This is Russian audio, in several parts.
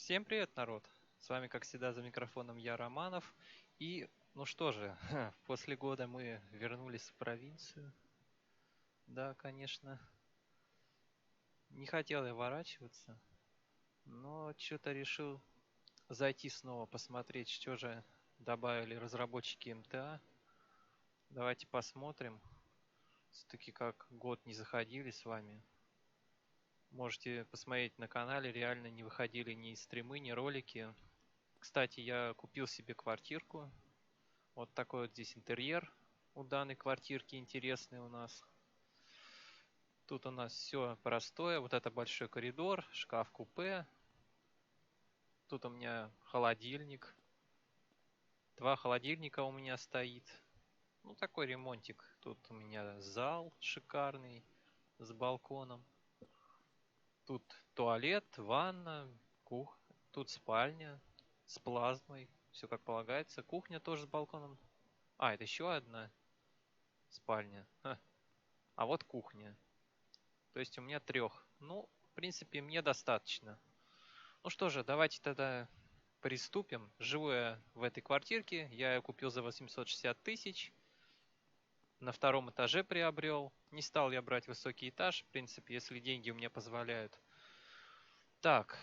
Всем привет, народ! С вами, как всегда, за микрофоном я, Романов. И, ну что же, после года мы вернулись в провинцию. Да, конечно, не хотел я ворачиваться, но что-то решил зайти снова, посмотреть, что же добавили разработчики МТА. Давайте посмотрим. Все-таки как год не заходили с вами. Можете посмотреть на канале, реально не выходили ни стримы, ни ролики. Кстати, я купил себе квартирку. Вот такой вот здесь интерьер у данной квартирки интересный у нас. Тут у нас все простое. Вот это большой коридор, шкаф-купе. Тут у меня холодильник. Два холодильника у меня стоит. Ну, такой ремонтик. Тут у меня зал шикарный с балконом. Тут туалет, ванна, Тут спальня с плазмой. Все как полагается. Кухня тоже с балконом. А, это еще одна спальня. А вот кухня. То есть у меня трех. Ну, в принципе, мне достаточно. Ну что же, давайте тогда приступим. Живу я в этой квартирке. Я ее купил за 860 тысяч. На втором этаже приобрел. Не стал я брать высокий этаж. В принципе, если деньги у меня позволяют. Так,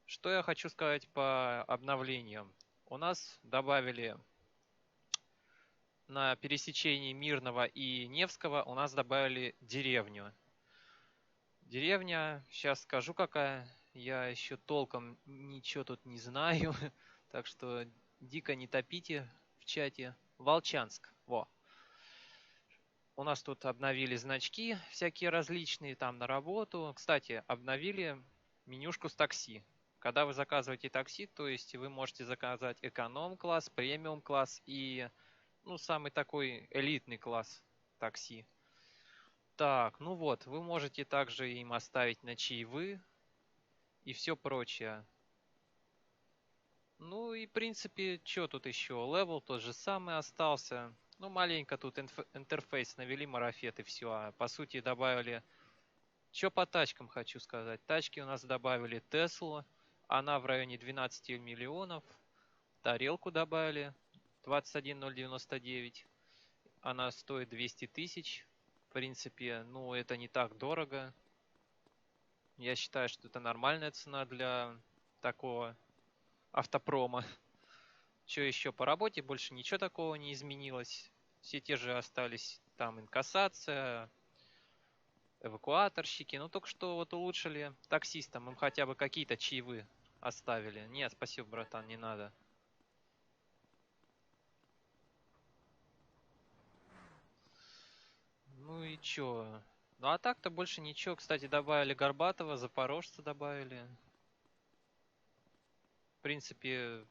что я хочу сказать по обновлениям. У нас добавили на пересечении Мирного и Невского, у нас добавили деревню. Деревня, сейчас скажу какая. Я еще толком ничего тут не знаю. Так что дико не топите в чате. Волчанск. Во. У нас тут обновили значки всякие различные там на работу. Кстати, обновили менюшку с такси. Когда вы заказываете такси, то есть вы можете заказать эконом-класс, премиум-класс и ну, самый такой элитный класс такси. Так, ну вот, вы можете также им оставить на чаевые и все прочее. Ну и в принципе, что тут еще? Левел тот же самый остался. Ну, маленько тут интерфейс навели, марафет и все. А по сути добавили... Что по тачкам хочу сказать? Тачки у нас добавили Теслу. Она в районе 12 миллионов. Тарелку добавили 21099. Она стоит 200 тысяч. В принципе, ну это не так дорого. Я считаю, что это нормальная цена для такого автопрома. Что еще по работе? Больше ничего такого не изменилось. Все те же остались там инкассация, эвакуаторщики. Ну, только что вот улучшили таксистам. Им хотя бы какие-то чаевые оставили. Нет, спасибо, братан, не надо. Ну и чё? Ну а так-то больше ничего. Кстати, добавили Горбатова, Запорожца добавили. В принципе,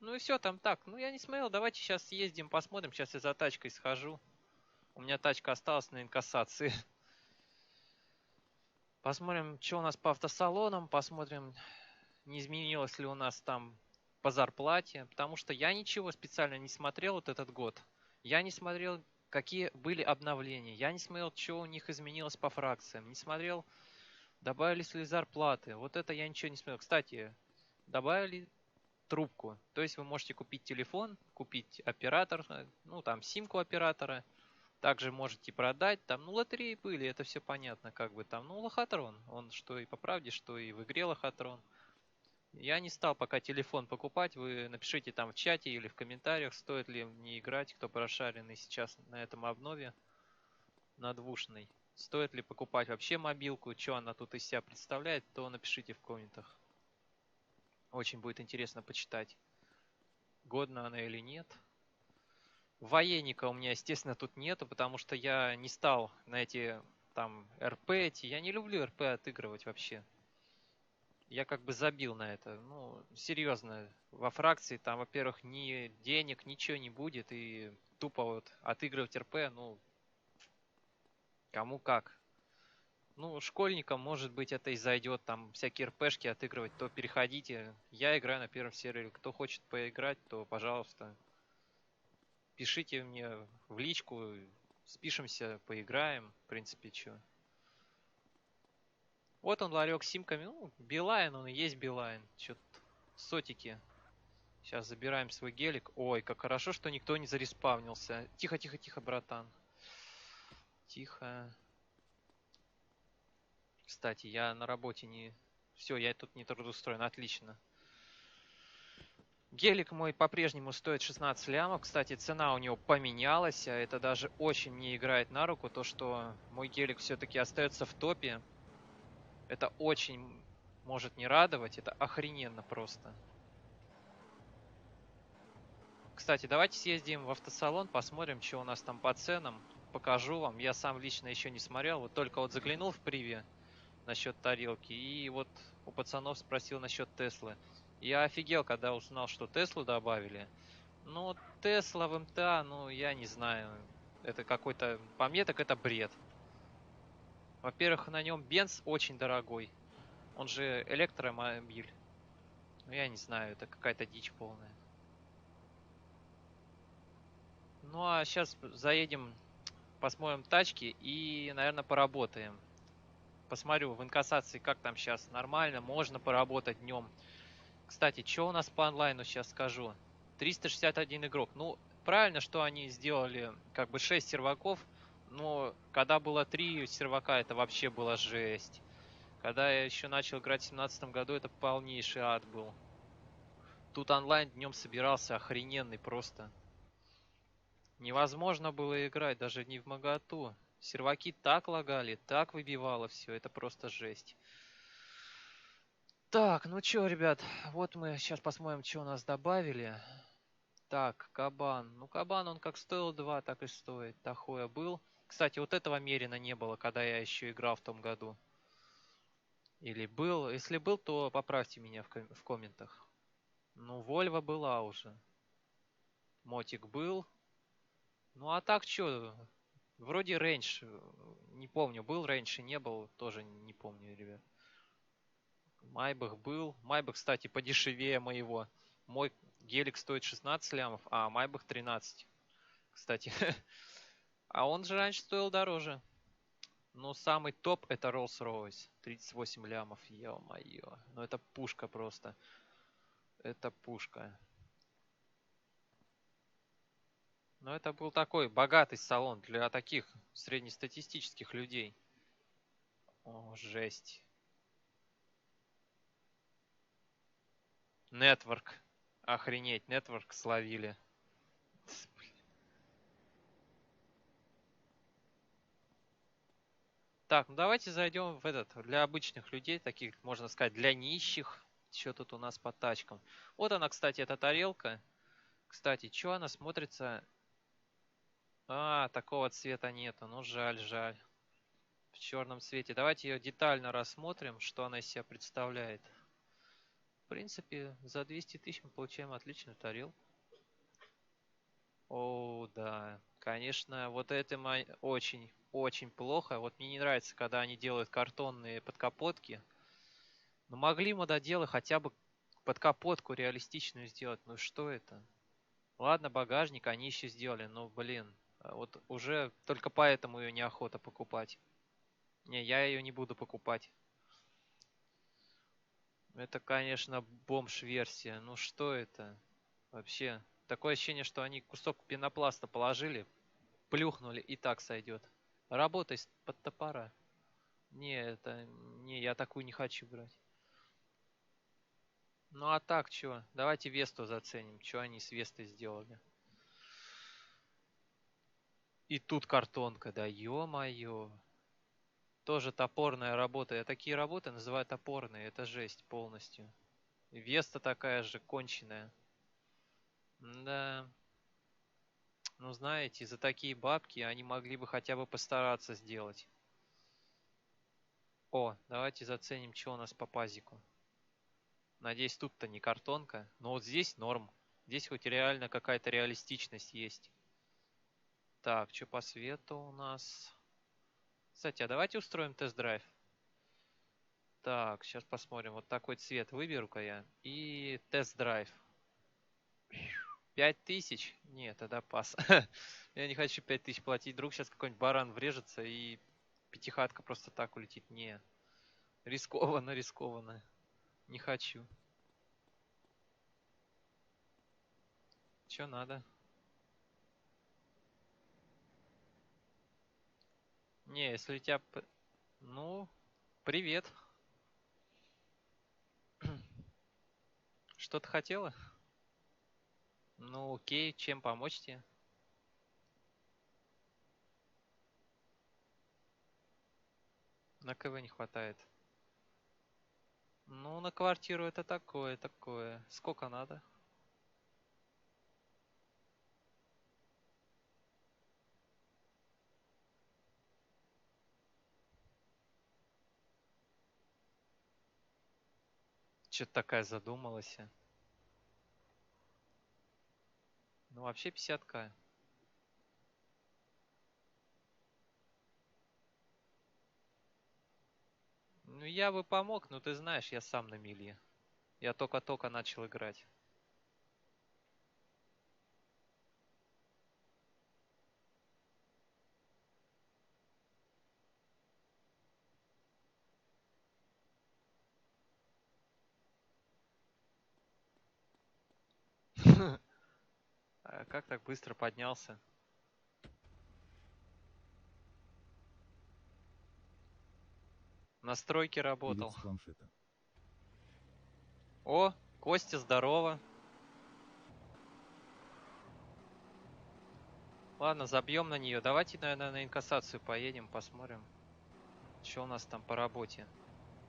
ну и все там так. Ну я не смотрел, давайте сейчас съездим, посмотрим. Сейчас я за тачкой схожу. У меня тачка осталась на инкассации. Посмотрим, что у нас по автосалонам, посмотрим, не изменилось ли у нас там по зарплате, потому что я ничего специально не смотрел вот этот год. Я не смотрел, какие были обновления, я не смотрел, что у них изменилось по фракциям, не смотрел, добавились ли зарплаты. Вот это я ничего не смотрел. Кстати, добавили трубку. То есть вы можете купить телефон, купить оператор, ну там симку оператора. Также можете продать, там, ну, лотереи были, это все понятно, как бы там, ну, лохотрон, он что и по правде, что и в игре лохотрон. Я не стал пока телефон покупать, вы напишите там в чате или в комментариях, стоит ли мне играть, кто прошаренный сейчас на этом обнове, на двушной. Стоит ли покупать вообще мобилку, что она тут из себя представляет, то напишите в комментах. Очень будет интересно почитать, годна она или нет. Военника у меня, естественно, тут нету, потому что я не стал на эти там РП эти. Я не люблю РП отыгрывать вообще. Я как бы забил на это. Ну, серьезно, во фракции там, во-первых, ни денег, ничего не будет. И тупо вот отыгрывать РП, ну, кому как. Ну, школьникам, может быть, это и зайдет, там всякие РПшки отыгрывать, то переходите. Я играю на первом сервере. Кто хочет поиграть, то, пожалуйста, пишите мне в личку, спишемся, поиграем, в принципе, что. Вот он, ларек с симками. Ну, Билайн, он и есть Билайн. Чё тут сотики. Сейчас забираем свой гелик. Ой, как хорошо, что никто не зареспавнился. Тихо, тихо, тихо, братан. Тихо. Кстати, я на работе не... Все, я тут не трудоустроен. Отлично. Гелик мой по-прежнему стоит 16 лямов. Кстати, цена у него поменялась. А это даже очень мне играет на руку. То, что мой гелик все-таки остается в топе. Это очень может не радовать. Это охрененно просто. Кстати, давайте съездим в автосалон, посмотрим, что у нас там по ценам. Покажу вам. Я сам лично еще не смотрел. Вот только вот заглянул в приве насчет тарелки. И вот у пацанов спросил насчет Теслы. Я офигел, когда узнал, что Теслу добавили. Ну, Тесла в МТА, ну, я не знаю. Это какой-то... По мне, так это бред. Во-первых, на нем бенз очень дорогой. Он же электромобиль. Ну, я не знаю, это какая-то дичь полная. Ну, а сейчас заедем, посмотрим тачки и, наверное, поработаем. Посмотрю в инкассации, как там сейчас. Нормально, можно поработать днем. Кстати, что у нас по онлайну сейчас скажу. 361 игрок. Ну, правильно, что они сделали как бы 6 серваков. Но когда было 3 сервака, это вообще была жесть. Когда я еще начал играть в 2017 году, это полнейший ад был. Тут онлайн днем собирался охрененный просто. Невозможно было играть, даже не в моготу. Серваки так лагали, так выбивало все, это просто жесть. Так, ну чё, ребят, вот мы сейчас посмотрим, что у нас добавили. Так, кабан. Ну, кабан, он как стоил 2, так и стоит. Тахоя был. Кстати, вот этого Мерина не было, когда я еще играл в том году. Или был. Если был, то поправьте меня в комментах. Ну, Вольва была уже. Мотик был. Ну, а так что? Вроде рейндж. Не помню, был рейндж и не был. Тоже не помню, ребят. Майбах был. Майбах, кстати, подешевее моего. Мой гелик стоит 16 лямов, а Майбах 13. Кстати, а он же раньше стоил дороже. Ну, самый топ это Rolls-Royce. 38 лямов, ё-моё. Ну, это пушка просто. Это пушка. Но это был такой богатый салон для таких среднестатистических людей. О, жесть. Нетворк. Охренеть, нетворк словили. Так, ну давайте зайдем в этот, для обычных людей, таких, можно сказать, для нищих. Что тут у нас по тачкам? Вот она, кстати, эта тарелка. Кстати, что она смотрится? А, такого цвета нету. Ну, жаль, жаль. В черном цвете. Давайте ее детально рассмотрим, что она из себя представляет. В принципе, за 200 тысяч мы получаем отличную тарелку. О, да. Конечно, вот это очень, очень плохо. Вот мне не нравится, когда они делают картонные подкапотки. Но могли мододелы хотя бы подкапотку реалистичную сделать. Ну что это? Ладно, багажник они еще сделали, но, блин, вот уже только поэтому ее неохота покупать. Не, я ее не буду покупать. Это, конечно, бомж-версия. Ну что это? Вообще, такое ощущение, что они кусок пенопласта положили, плюхнули и так сойдет. Работай под топора. Не, это... Не, я такую не хочу брать. Ну а так, что? Давайте Весту заценим. Что они с Вестой сделали? И тут картонка, да ё-моё. Тоже топорная работа. Я такие работы называю топорные. Это жесть полностью. Веста такая же конченая. Да. Ну, знаете, за такие бабки они могли бы хотя бы постараться сделать. О, давайте заценим, что у нас по пазику. Надеюсь, тут-то не картонка. Но вот здесь норм. Здесь хоть реально какая-то реалистичность есть. Так, что по свету у нас? Кстати, а давайте устроим тест-драйв. Так, сейчас посмотрим. Вот такой цвет выберу-ка я. И тест-драйв. 5000? Нет, тогда пас. Я не хочу 5000 платить. Вдруг сейчас какой-нибудь баран врежется и пятихатка просто так улетит. Не. Рискованно, рискованно. Не хочу. Чё надо? Не, если у тебя... Ну, привет. Что ты хотела? Ну, окей, чем помочь тебе? На КВ не хватает. Ну, на квартиру это такое, такое. Сколько надо? Чё-то такая задумалась. Ну, вообще 50к. Ну, я бы помог, но ты знаешь, я сам на мели. Я только-только начал играть. А как так быстро поднялся? На стройке Привет работал. с планшета. О, Костя, здорово. Ладно, забьем на нее. Давайте, наверное, на инкассацию поедем, посмотрим, что у нас там по работе.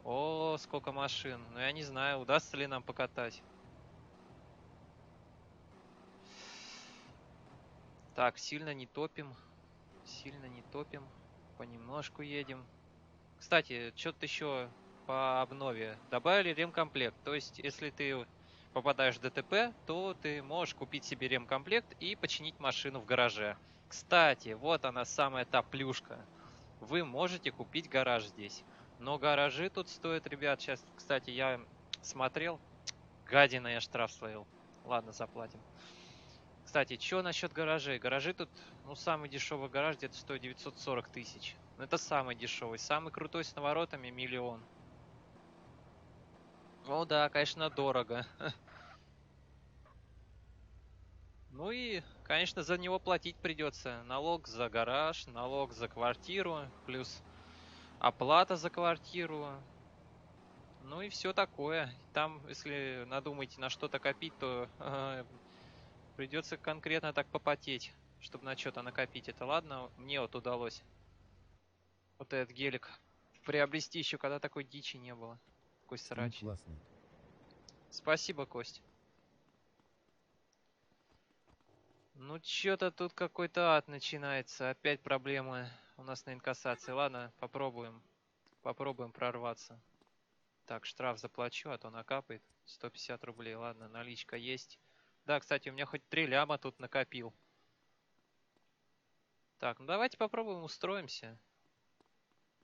О, сколько машин. Ну, я не знаю, удастся ли нам покатать. Так, сильно не топим. Сильно не топим. Понемножку едем. Кстати, что-то еще по обнове. Добавили ремкомплект. То есть, если ты попадаешь в ДТП, то ты можешь купить себе ремкомплект и починить машину в гараже. Кстати, вот она самая та плюшка. Вы можете купить гараж здесь. Но гаражи тут стоят, ребят, сейчас, кстати, я смотрел. Гадина, я штраф словил. Ладно, заплатим. Кстати, что насчет гаражей? Гаражи тут, ну, самый дешевый гараж где-то стоит 940 тысяч. Ну, это самый дешевый. Самый крутой с наворотами 1 000 000. Ну да, конечно, дорого. Ну и, конечно, за него платить придется. Налог за гараж, налог за квартиру, плюс оплата за квартиру. Ну и все такое. Там, если надумаете на что-то копить, то придется конкретно так попотеть, чтобы на что-то накопить. Это ладно, мне вот удалось вот этот гелик приобрести еще, когда такой дичи не было. Такой Стрим срач. классный. Спасибо, Кость. Ну, что-то тут какой-то ад начинается. Опять проблемы у нас на инкассации. Ладно, попробуем. Попробуем прорваться. Так, штраф заплачу, а то накапает. 150 рублей. Ладно, наличка есть. Да, кстати, у меня хоть 3 ляма тут накопил. Так, ну давайте попробуем устроимся.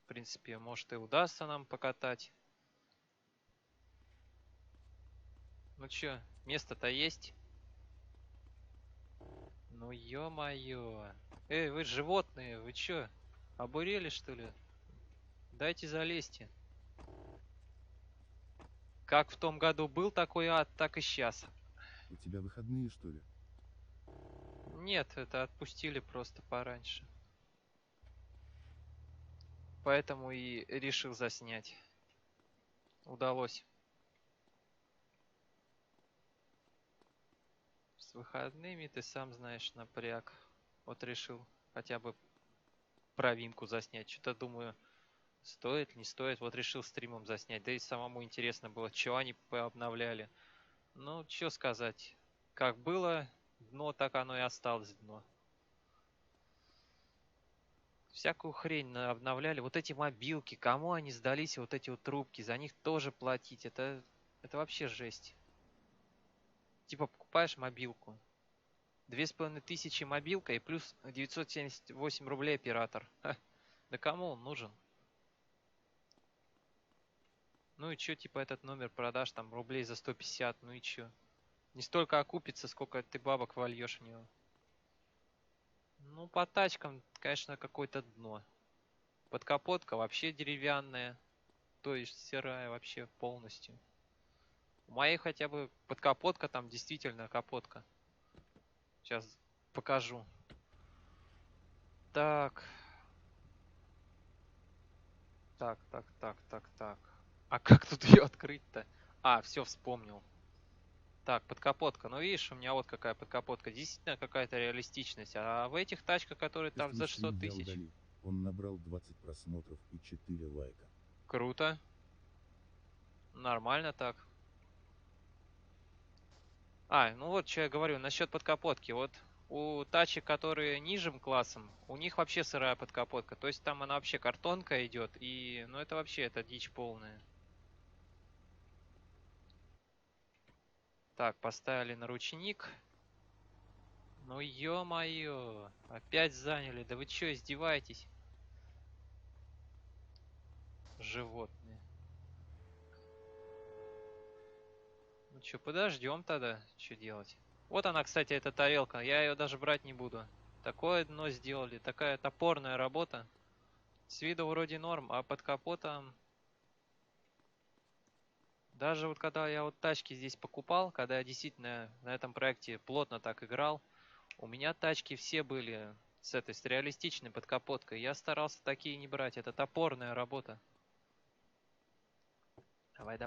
В принципе, может и удастся нам покатать. Ну чё, место-то есть? Ну ё-моё. Эй, вы животные, вы чё? Обурели, что ли? Дайте залезьте. Как в том году был такой ад, так и сейчас. У тебя выходные, что ли? Нет, это отпустили просто пораньше. Поэтому и решил заснять. Удалось. С выходными ты сам знаешь напряг. Вот решил хотя бы провинку заснять. Что-то думаю, стоит, не стоит. Вот решил стримом заснять. Да и самому интересно было, что они пообновляли. Ну, что сказать. Как было дно, так оно и осталось дно. Всякую хрень обновляли. Вот эти мобилки, кому они сдались, вот эти вот трубки, за них тоже платить. Это вообще жесть. Типа покупаешь мобилку. 2500 мобилка и плюс 978 рублей оператор. Ха, да кому он нужен? Ну и чё, типа этот номер продаж там рублей за 150, ну и чё? Не столько окупится, сколько ты бабок вольешь в него. Ну, по тачкам, конечно, какое-то дно. Подкапотка вообще деревянная. То есть сырая вообще полностью. У моей хотя бы подкапотка там действительно капотка. Сейчас покажу. Так. Так. А как тут ее открыть-то? А, все, вспомнил. Так, подкапотка. Ну, видишь, у меня вот какая подкапотка. Действительно какая-то реалистичность. А в этих тачках, которые там за Тестовый 600 стрим я тысяч. удалил. Он набрал 20 просмотров и 4 лайка. Круто. Нормально так. А, ну вот что я говорю насчет подкапотки. Вот у тачек, которые нижним классом, у них вообще сырая подкапотка. То есть там она вообще картонка идет. И, ну это вообще, это дичь полная. Так, поставили на ручник. Ну ё-моё, опять заняли. Да вы чё, издеваетесь? Животные. Ну чё, подождем тогда, что делать. Вот она, кстати, эта тарелка. Я ее даже брать не буду. Такое дно сделали, такая топорная работа. С виду вроде норм, а под капотом... Даже вот когда я вот тачки здесь покупал, когда я действительно на этом проекте плотно так играл, у меня тачки все были с реалистичной подкапоткой. Я старался такие не брать. Это топорная работа. Давай.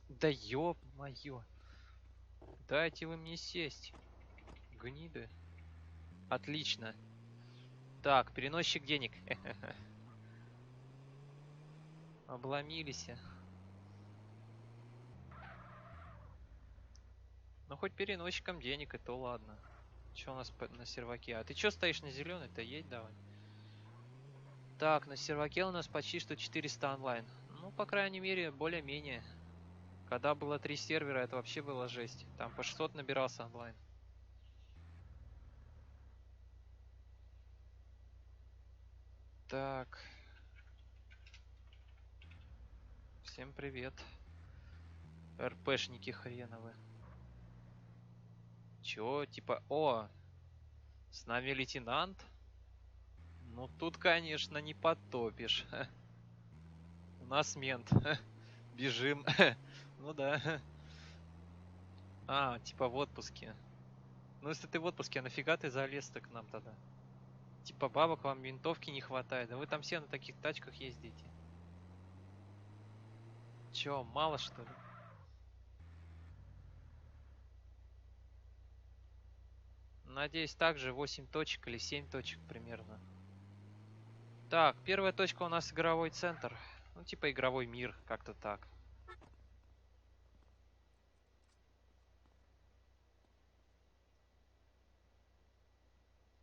Да ё-моё. Дайте вы мне сесть. Гниды. Отлично. Так, переносчик денег. Обломились. Ну хоть переносчиком денег, и то ладно. Че у нас на серваке? А ты че стоишь на зеленый-то? Едь давай. Так, на серваке у нас почти что 400 онлайн. Ну, по крайней мере, более-менее. Когда было 3 сервера, это вообще была жесть. Там по 600 набирался онлайн. Так. Всем привет. РПшники хреновы. Чё? Типа, о, с нами лейтенант? Ну, тут, конечно, не потопишь. У нас мент. Бежим. Ну да. А, типа в отпуске. Ну, если ты в отпуске, а нафига ты залез-то к нам тогда? Типа бабок вам винтовки не хватает. Да вы там все на таких тачках ездите. Чё, мало что ли? Надеюсь, также 8 точек или 7 точек примерно. Так, первая точка у нас игровой центр. Ну, типа игровой мир, как-то так.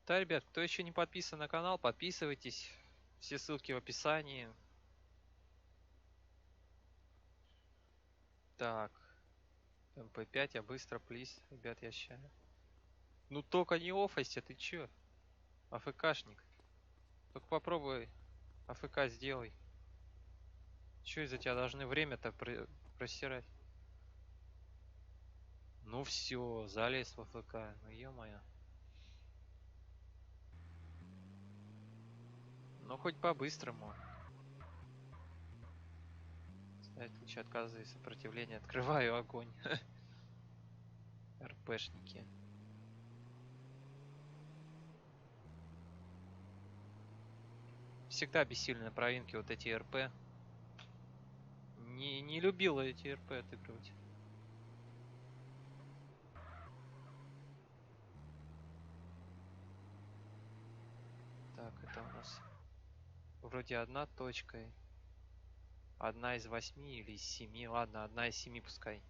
Да, ребят, кто еще не подписан на канал, подписывайтесь. Все ссылки в описании. Так, МП5, я быстро, плиз. Ребят, я ща. Ну только не офайся, ты чё? АФКшник. Только попробуй АФК сделай. Чё из-за тебя должны время-то просирать? Ну все, залез в АФК. Ну ё-моё. Ну хоть по-быстрому. Ставить лучше отказы и сопротивления. Открываю огонь. РПшники. Всегда бессильны провинки вот эти РП. Не любила эти РП отыгрывать. Так, это у нас вроде одна точка. Одна из 8 или из 7. Ладно, одна из 7 пускай.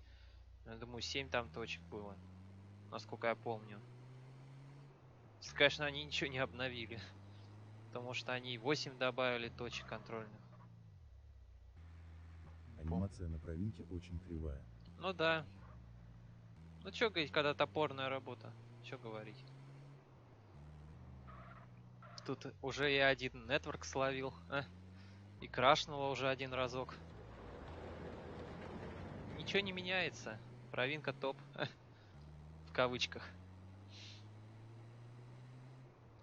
Но я думаю, 7 там точек было. Насколько я помню. Если, конечно, они ничего не обновили. Потому что они 8 добавили точек контрольных. Анимация на провинке очень кривая. Ну да. Ну чё говорить, когда топорная работа? Чё говорить? Тут уже я один нетворк словил. И крашнуло уже один разок. Ничего не меняется. Провинка топ. В кавычках.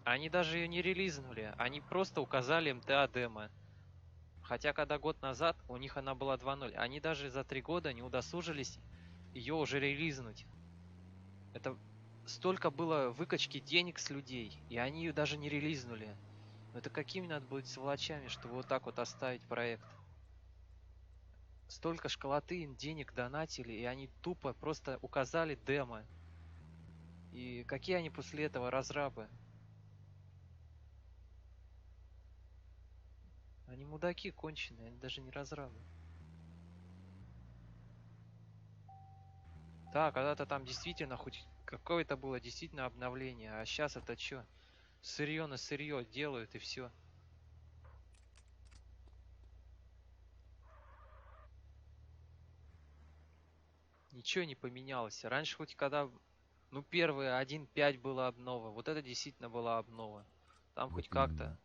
Они даже ее не релизнули. Они просто указали МТА демо. Хотя, когда год назад у них она была 2.0, они даже за 3 года не удосужились ее уже релизнуть. Это столько было выкачки денег с людей, и они ее даже не релизнули. Но это какими надо быть сволочами, чтобы вот так вот оставить проект? Столько школоты им денег донатили, и они тупо просто указали демо. И какие они после этого разрабы? Они мудаки конченые, они даже не разрабы. Да, когда-то там действительно хоть какое-то было действительно обновление, а сейчас это что? Сырье на сырье делают и все. Ничего не поменялось. Раньше хоть когда, ну, первые 1.5 была обнова, вот это действительно была обнова. Там хоть Вот как-то, именно.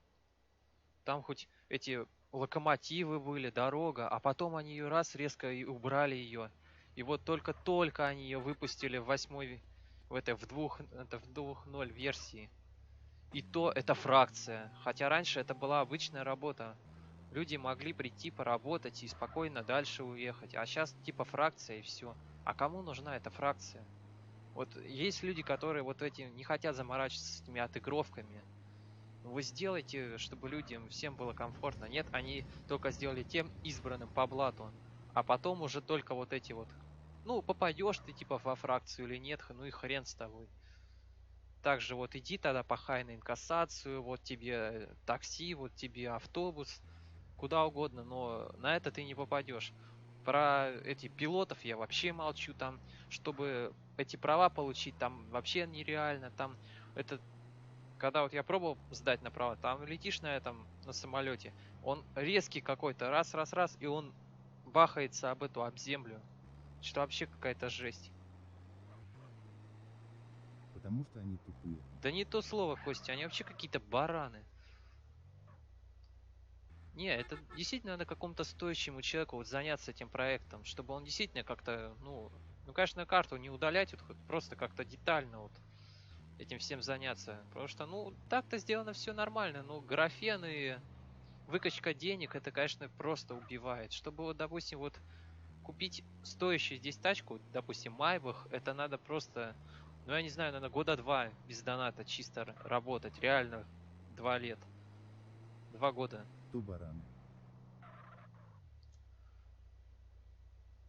там хоть эти локомотивы были, дорога, а потом они ее раз резко и убрали ее. И вот только-только они ее выпустили в восьмой, в 2.0 версии. И то это фракция. Хотя раньше это была обычная работа. Люди могли прийти поработать и спокойно дальше уехать. А сейчас типа фракция и все. А кому нужна эта фракция? Вот есть люди, которые вот эти не хотят заморачиваться с этими отыгровками. Вы сделайте, чтобы людям всем было комфортно. Нет, они только сделали тем избранным по блату. А потом уже только вот эти вот. Ну, попадешь ты типа во фракцию или нет, ну и хрен с тобой. Также вот иди тогда пахай на инкассацию, вот тебе такси, вот тебе автобус, куда угодно, но на это ты не попадешь. Про эти пилотов я вообще молчу, там, чтобы эти права получить, там вообще нереально, там, это, когда вот я пробовал сдать на права, там летишь на этом, на самолете, он резкий какой-то, раз, и он бахается об землю, что вообще какая-то жесть. Потому что они тупые. Да не то слово, Костя, они вообще какие-то бараны. Не, это действительно надо какому-то стоящему человеку вот заняться этим проектом, чтобы он действительно как-то, ну, конечно, карту не удалять, вот просто как-то детально вот этим всем заняться. Потому что, ну, так-то сделано все нормально, но графен и выкачка денег, это, конечно, просто убивает. Чтобы вот, допустим, вот купить стоящую здесь тачку, допустим, Майбах, это надо просто, ну, я не знаю, наверное, года 2 без доната чисто работать, реально 2 лет, 2 года. То бараны.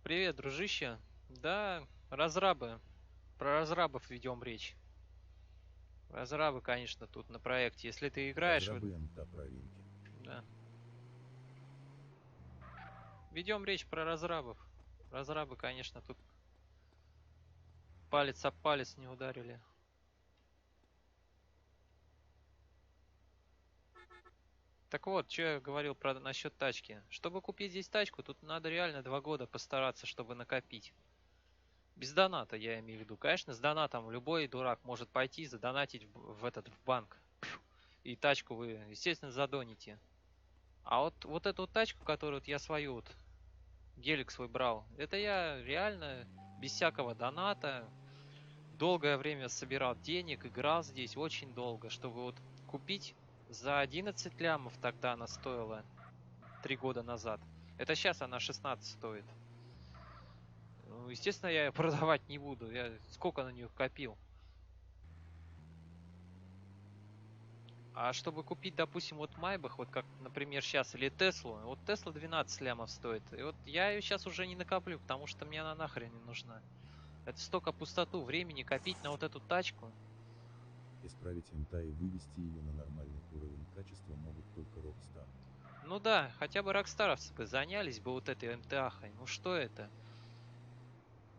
Привет, дружище. Да, разрабы. Про разрабов ведем речь. Разрабы, конечно, тут на проекте. Если ты играешь, Разрабы МТА провинки. да. Ведем речь про разрабов. Разрабы, конечно, тут палец об палец не ударили. Так вот, что я говорил про насчет тачки. Чтобы купить здесь тачку, тут надо реально 2 года постараться, чтобы накопить. Без доната, я имею в виду. Конечно, с донатом любой дурак может пойти задонатить в банк. И тачку вы, естественно, задоните. А вот эту вот тачку, которую вот я свою вот, гелик свой брал, это я реально без всякого доната долгое время собирал денег, играл здесь очень долго, чтобы вот купить за 11 лямов тогда она стоила 3 года назад. Это сейчас она 16 стоит. Ну, естественно, я ее продавать не буду. Я сколько на нее копил. А чтобы купить, допустим, вот Майбах, вот как, например, сейчас, или Теслу, вот Тесла 12 лямов стоит. И вот я ее сейчас уже не накоплю, потому что мне она нахрен не нужна. Это столько пустоту времени копить на вот эту тачку. Исправить МТА и вывести ее на нормальный уровень качества могут только Rockstar. Ну да, хотя бы рокстаровцы бы занялись бы вот этой МТАхой. Ну что это?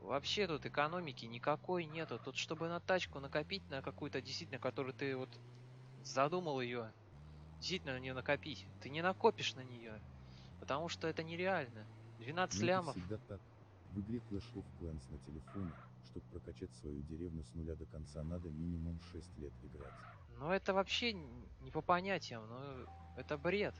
Вообще тут экономики никакой нету. Тут чтобы на тачку накопить, на какую-то действительно, которую ты вот задумал ее, действительно на нее накопить. Ты не накопишь на нее, потому что это нереально. 12 Но это лямов. всегда так. В игре Clash of Clans на телефоне, чтобы прокачать свою деревню с нуля до конца, надо минимум 6 лет играть. Ну это вообще не по понятиям, ну это бред.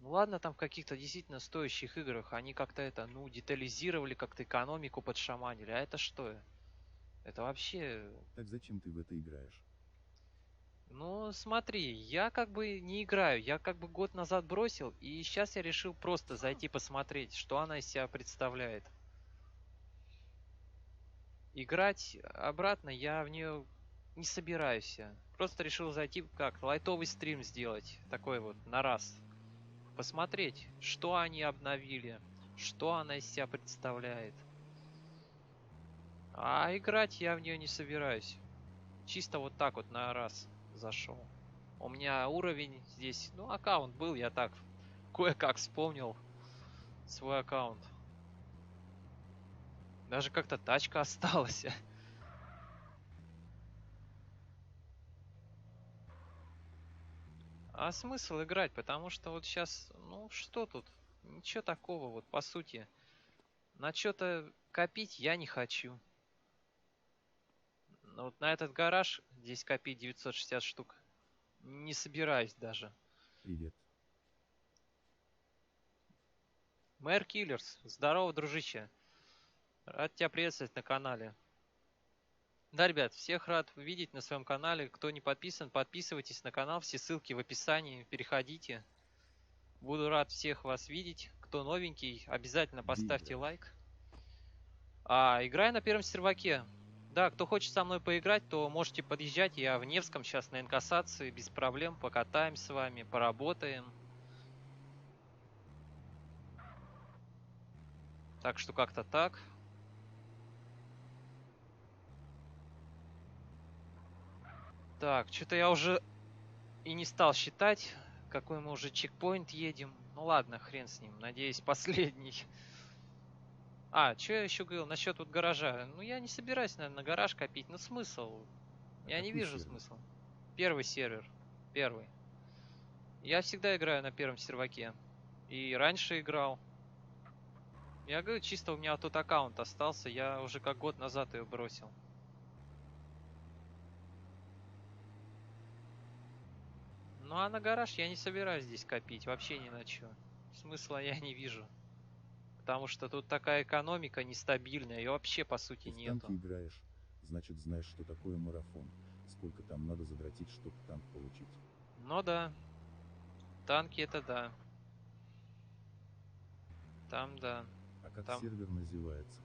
Ну ладно, там в каких-то действительно стоящих играх они как-то это, ну, детализировали, как-то экономику подшаманили. А это что? Это вообще... Так зачем ты в это играешь? Ну, смотри, я как бы не играю, я как бы год назад бросил, и сейчас я решил просто зайти посмотреть, что она из себя представляет. Играть обратно я в нее не собираюсь. Просто решил зайти как лайтовый стрим сделать, такой вот на раз. Посмотреть, что они обновили, что она из себя представляет. А играть я в нее не собираюсь. Чисто вот так вот на раз зашел. У меня уровень здесь, ну, аккаунт был, я так кое-как вспомнил свой аккаунт. Даже как-то тачка осталась. А смысл играть? Потому что вот сейчас, ну что тут? Ничего такого вот, по сути. На что-то копить я не хочу. Но вот на этот гараж здесь копить 960 штук не собираюсь даже. Привет. Мэр Киллерс, здорово, дружище. Рад тебя приветствовать на канале. Да, ребят, всех рад видеть на своем канале. Кто не подписан, подписывайтесь на канал. Все ссылки в описании. Переходите. Буду рад всех вас видеть. Кто новенький, обязательно Где поставьте играешь? лайк. Играю на первом серваке. Да, кто хочет со мной поиграть, то можете подъезжать. Я в Невском сейчас на инкассации. Без проблем. Покатаем с вами, поработаем. Так что как-то так. Так, что-то я уже и не стал считать, какой мы уже чекпоинт едем. Ну ладно, хрен с ним. Надеюсь, последний. Что я еще говорил насчет вот гаража? Ну, я не собираюсь, наверное, на гараж копить. Ну, смысл? А Я не какой вижу сервер? смысла. Первый сервер. Первый. Я всегда играю на первом серваке. И раньше играл. Я говорю, чисто у меня тот аккаунт остался. Я уже как год назад ее бросил. Ну, а на гараж я не собираюсь здесь копить. Вообще ни на что. Смысла я не вижу. Потому что тут такая экономика нестабильная. И вообще, по сути, Ты в танки нету. играешь, значит знаешь, что такое марафон, сколько там надо задротить, чтобы танк получить. Ну да. Танки это да. Там да. А как Там сервер называется?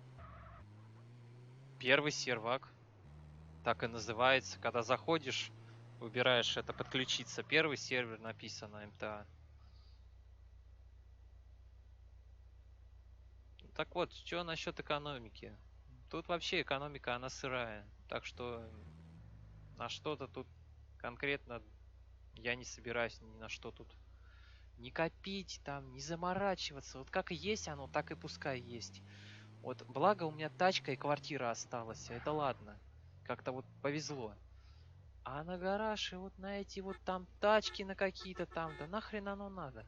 первый сервак. Так и называется. Когда заходишь, выбираешь это подключиться. Первый сервер написано МТА. Так вот, что насчет экономики? Тут вообще экономика, она сырая. Так что на что-то тут конкретно я не собираюсь ни на что тут не копить, там, не заморачиваться. Вот как и есть оно, так и пускай есть. Вот благо у меня тачка и квартира осталась. Это ладно. Как-то вот повезло. А на гараж и вот на эти вот там тачки на какие-то там, да нахрен оно надо?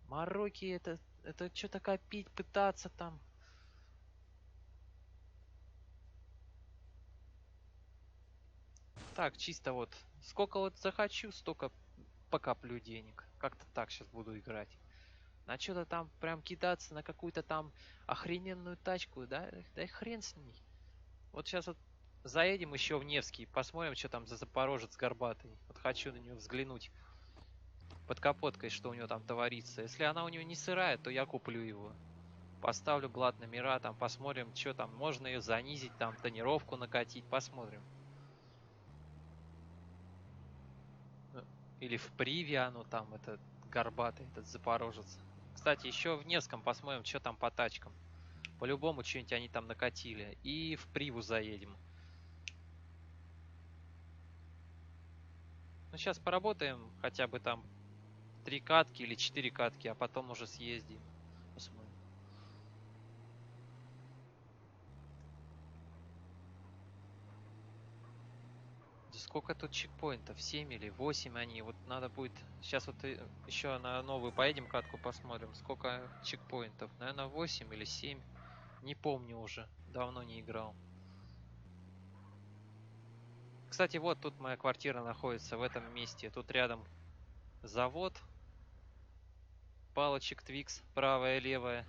Мороки это что-то копить, пытаться там. Так, чисто вот. Сколько вот захочу, столько покоплю денег. Как-то так сейчас буду играть. На что-то там прям кидаться на какую-то там охрененную тачку, да? Да и хрен с ней. Вот сейчас вот заедем еще в Невский, посмотрим, что там за Запорожец горбатый. Вот хочу на него взглянуть под капоткой, что у него там творится. Если она у него не сырая, то я куплю его. Поставлю блат номера, там посмотрим, что там. Можно ее занизить, там тонировку накатить, посмотрим. Или в Приве оно там, этот горбатый, этот Запорожец. Кстати, еще в Невском посмотрим, что там по тачкам. По-любому что-нибудь они там накатили. И в Приву заедем. Ну, сейчас поработаем хотя бы там 3 катки или 4 катки, а потом уже съездим. Посмотрим. Да сколько тут чекпоинтов? 7 или 8 они? Вот надо будет... Сейчас вот еще на новую поедем катку посмотрим. Сколько чекпоинтов? Наверное, 8 или 7. Не помню уже. Давно не играл. Кстати, вот тут моя квартира находится, в этом месте. Тут рядом завод. Палочек Твикс, правая и левая.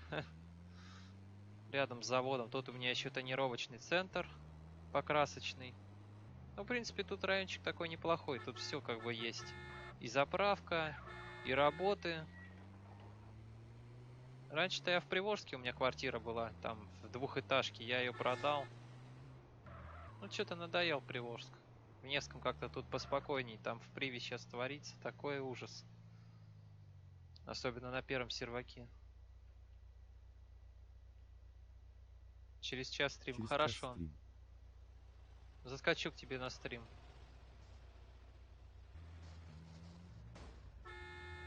Рядом с заводом. Тут у меня еще тонировочный центр покрасочный. Ну, в принципе, тут райончик такой неплохой. Тут все как бы есть. И заправка, и работы. Раньше-то я в Приволжске, у меня квартира была, там, в двухэтажке. Я ее продал. Ну, что-то надоел Приволжск. В Невском как-то тут поспокойней. Там в Приве сейчас творится такой ужас. Особенно на первом серваке. Через час стрим. Через час Хорошо. стрим. Заскочу к тебе на стрим.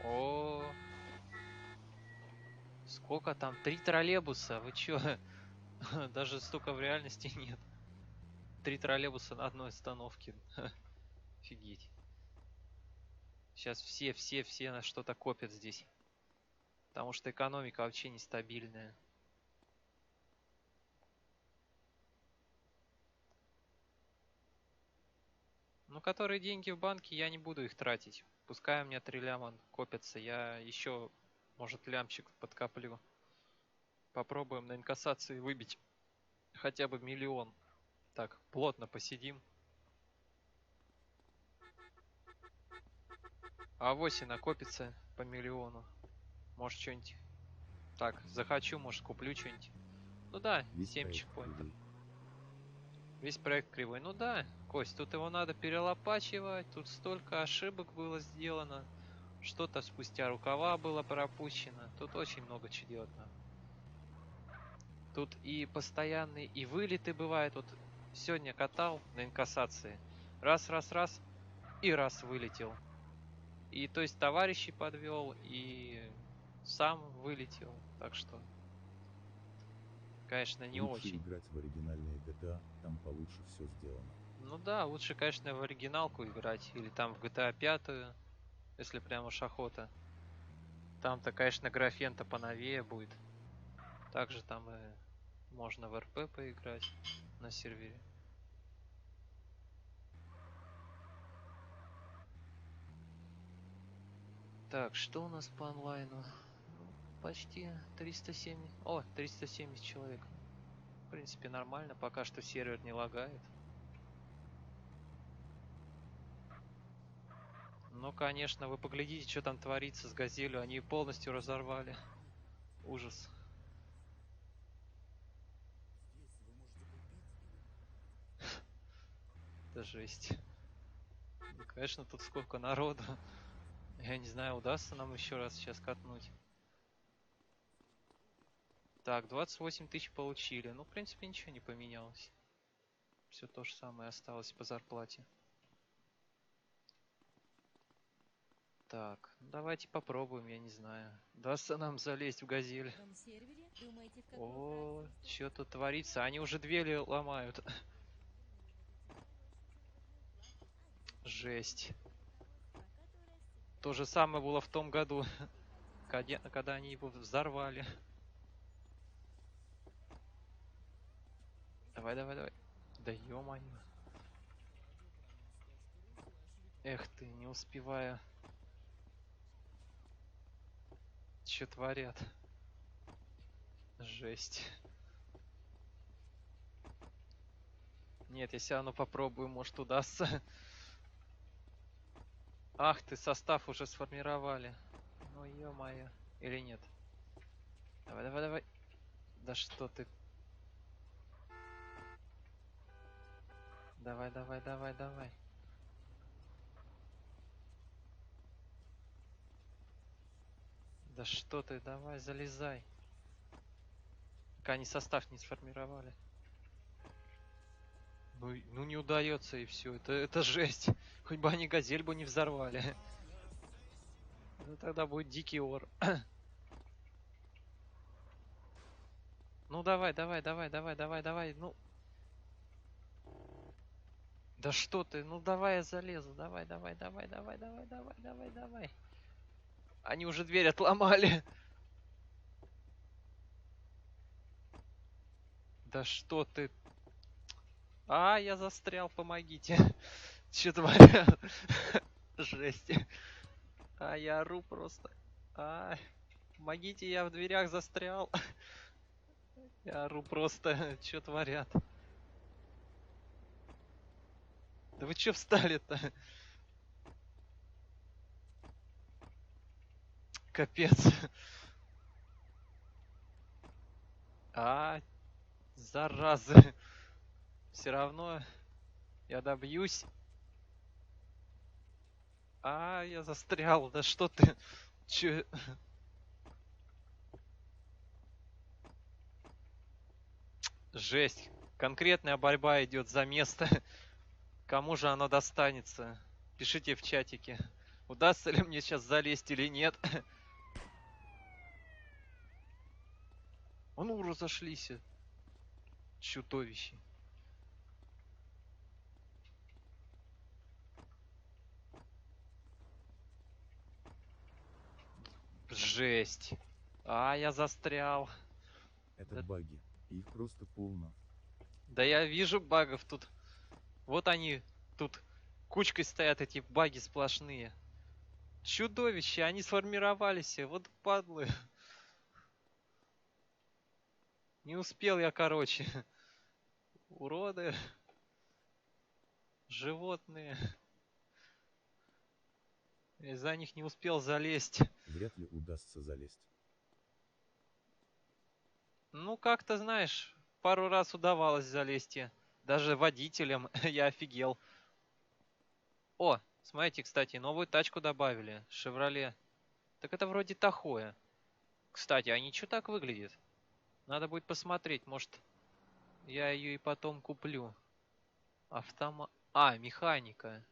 О, сколько там? 3 троллейбуса. Вы чё? Даже столько в реальности нет. 3 троллейбуса на одной остановке. Офигеть. Сейчас все на что-то копят здесь. Потому что экономика вообще нестабильная. Ну, которые деньги в банке, я не буду их тратить. Пускай у меня 3 ляма копятся. Я еще, может, лямчик подкоплю. Попробуем на инкассации выбить хотя бы 1 000 000. Так, плотно посидим. А авось и накопится по 1 000 000. Может, что-нибудь... Так, захочу, может, куплю что-нибудь. Ну да, Весь 7 проект чекпоинтов. кривой. Весь проект кривой. Ну да, Кость, тут его надо перелопачивать. Тут столько ошибок было сделано. Что-то спустя рукава было пропущено. Тут очень много чего делать надо. Тут и постоянные, и вылеты бывают. Вот сегодня катал на инкассации. Раз, и раз вылетел. И то есть товарищей подвел, и сам вылетел. Так что, конечно, не Лучше очень. играть в оригинальные GTA, там получше все сделано. Ну да, лучше, конечно, в оригиналку играть. Или там в GTA 5, если прям уж охота. Там-то, конечно, графен-то поновее будет. Также там и можно в РП поиграть на сервере. Так, что у нас по онлайну? Ну, почти 370... О, 370 человек. В принципе, нормально. Пока что сервер не лагает. Ну, конечно, вы поглядите, что там творится с Газелью. Они ее полностью разорвали. Ужас. Это жесть. Ну, конечно, тут сколько народу. Я не знаю, удастся нам еще раз сейчас катнуть. Так, 28 тысяч получили. Ну, в принципе, ничего не поменялось. Все то же самое осталось по зарплате. Так, ну давайте попробуем, я не знаю. Удастся нам залезть в газель. О, что тут творится? Они уже двери ломают. Жесть. То же самое было в том году, когда они его взорвали. Давай. Да ё-моё. Эх ты, не успевая. Че творят? Жесть. Нет, я все равно попробую, может удастся. Ах ты, состав уже сформировали. Ну ё-моё. Или нет? Давай. Да что ты? Давай. Да что ты? Давай, залезай. Пока они состав не сформировали. Ну не удается и все. Это жесть. Хоть бы они газель бы не взорвали. Ну тогда будет дикий ор. Ну давай. Ну. Да что ты? Ну давай я залезу. Давай. Они уже дверь отломали. Да что ты? А, я застрял, помогите. Че творят? Жесть. А, я ору просто. А, помогите, я в дверях застрял. Я ору просто. Че творят? Да вы чё встали-то? Капец. А, зараза. Все равно я добьюсь. А, я застрял. Да что ты? Чё? Жесть. Конкретная борьба идет за место. Кому же оно достанется? Пишите в чатике. Удастся ли мне сейчас залезть или нет? А ну, разошлись. Чудовище. Жесть. А, я застрял. Это Да, баги, и их просто полно. да я вижу багов тут. Вот они тут кучкой стоят, эти баги сплошные. Чудовища, они сформировались. Вот падлы. Не успел я, короче. Уроды. Животные. Из-за них не успел залезть. Вряд ли удастся залезть. Ну, как-то, знаешь, пару раз удавалось залезть. Даже водителем я офигел. О, смотрите, кстати, новую тачку добавили. Шевроле. Так это вроде Тахоя. Кстати, а ничего так выглядит. Надо будет посмотреть, может, я ее и потом куплю. Автома... А, механика.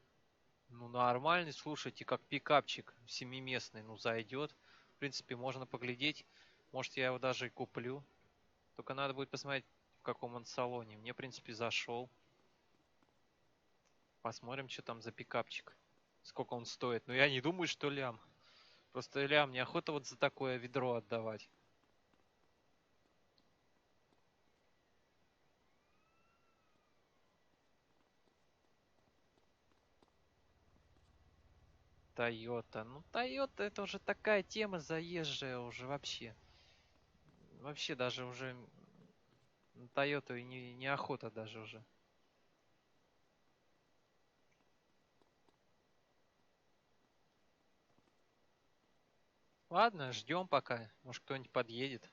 Ну, нормальный, слушайте, как пикапчик семиместный. Ну, зайдет. В принципе, можно поглядеть. Может, я его даже и куплю. Только надо будет посмотреть, в каком он салоне. Мне, в принципе, зашел. Посмотрим, что там за пикапчик. Сколько он стоит. Ну, я не думаю, что лям. Просто лям, неохота вот за такое ведро отдавать. Тойота. Ну, Тойота это уже такая тема заезжая уже вообще. Вообще даже уже на Тойоту и неохота даже уже. Ладно, ждем пока. Может, кто-нибудь подъедет.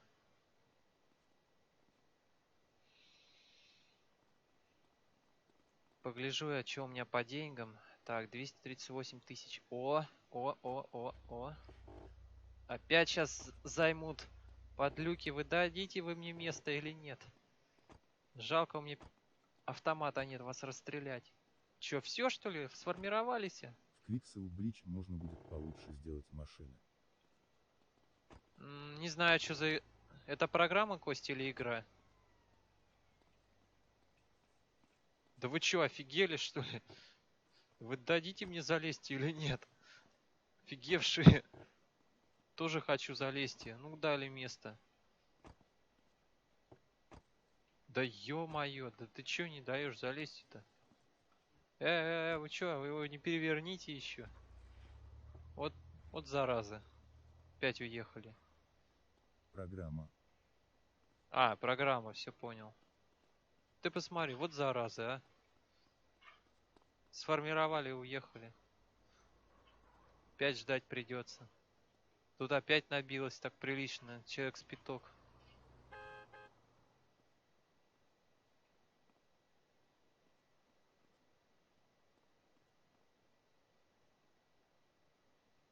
Погляжу я, что у меня по деньгам. Так, 238 тысяч. О. Опять сейчас займут подлюки. Вы дадите вы мне место или нет? Жалко, мне автомата нет вас расстрелять. Че, все что ли? Сформировались? В Quixel Bridge можно будет получше сделать машины. Не знаю, что за... Это программа, Костя, или игра? Да вы что, офигели, что ли? Вы дадите мне залезть или нет? Офигевшие. Тоже хочу залезть. Ну, дали место. Да ё-моё, да ты чё не даешь залезть-то? Вы чё, вы его не переверните еще? Вот, вот зараза. Опять уехали. Программа. А, программа, все понял. Ты посмотри, вот зараза, а. Сформировали и уехали. Опять ждать придется. Тут опять набилось так прилично. Человек с пяток.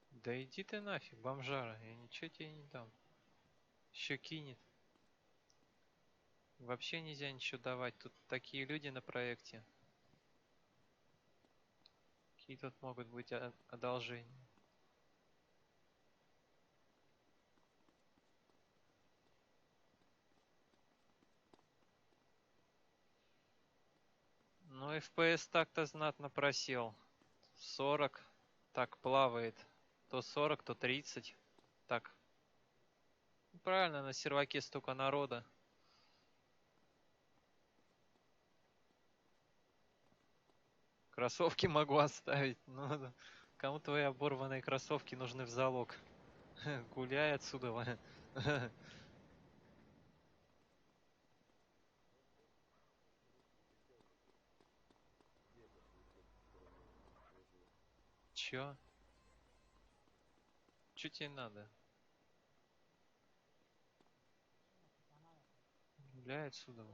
Да иди ты нафиг, бомжара. Я ничего тебе не дам. Еще кинет. Вообще нельзя ничего давать. Тут такие люди на проекте. Какие тут могут быть одолжения? Ну, FPS так-то знатно просел. 40. Так плавает. То 40, то 30. Так. Правильно, на серваке столько народа. Кроссовки могу оставить. Ну, кому твои оборванные кроссовки нужны в залог? Гуляй отсюда. Чё? Чё тебе надо? Гуляй отсюда.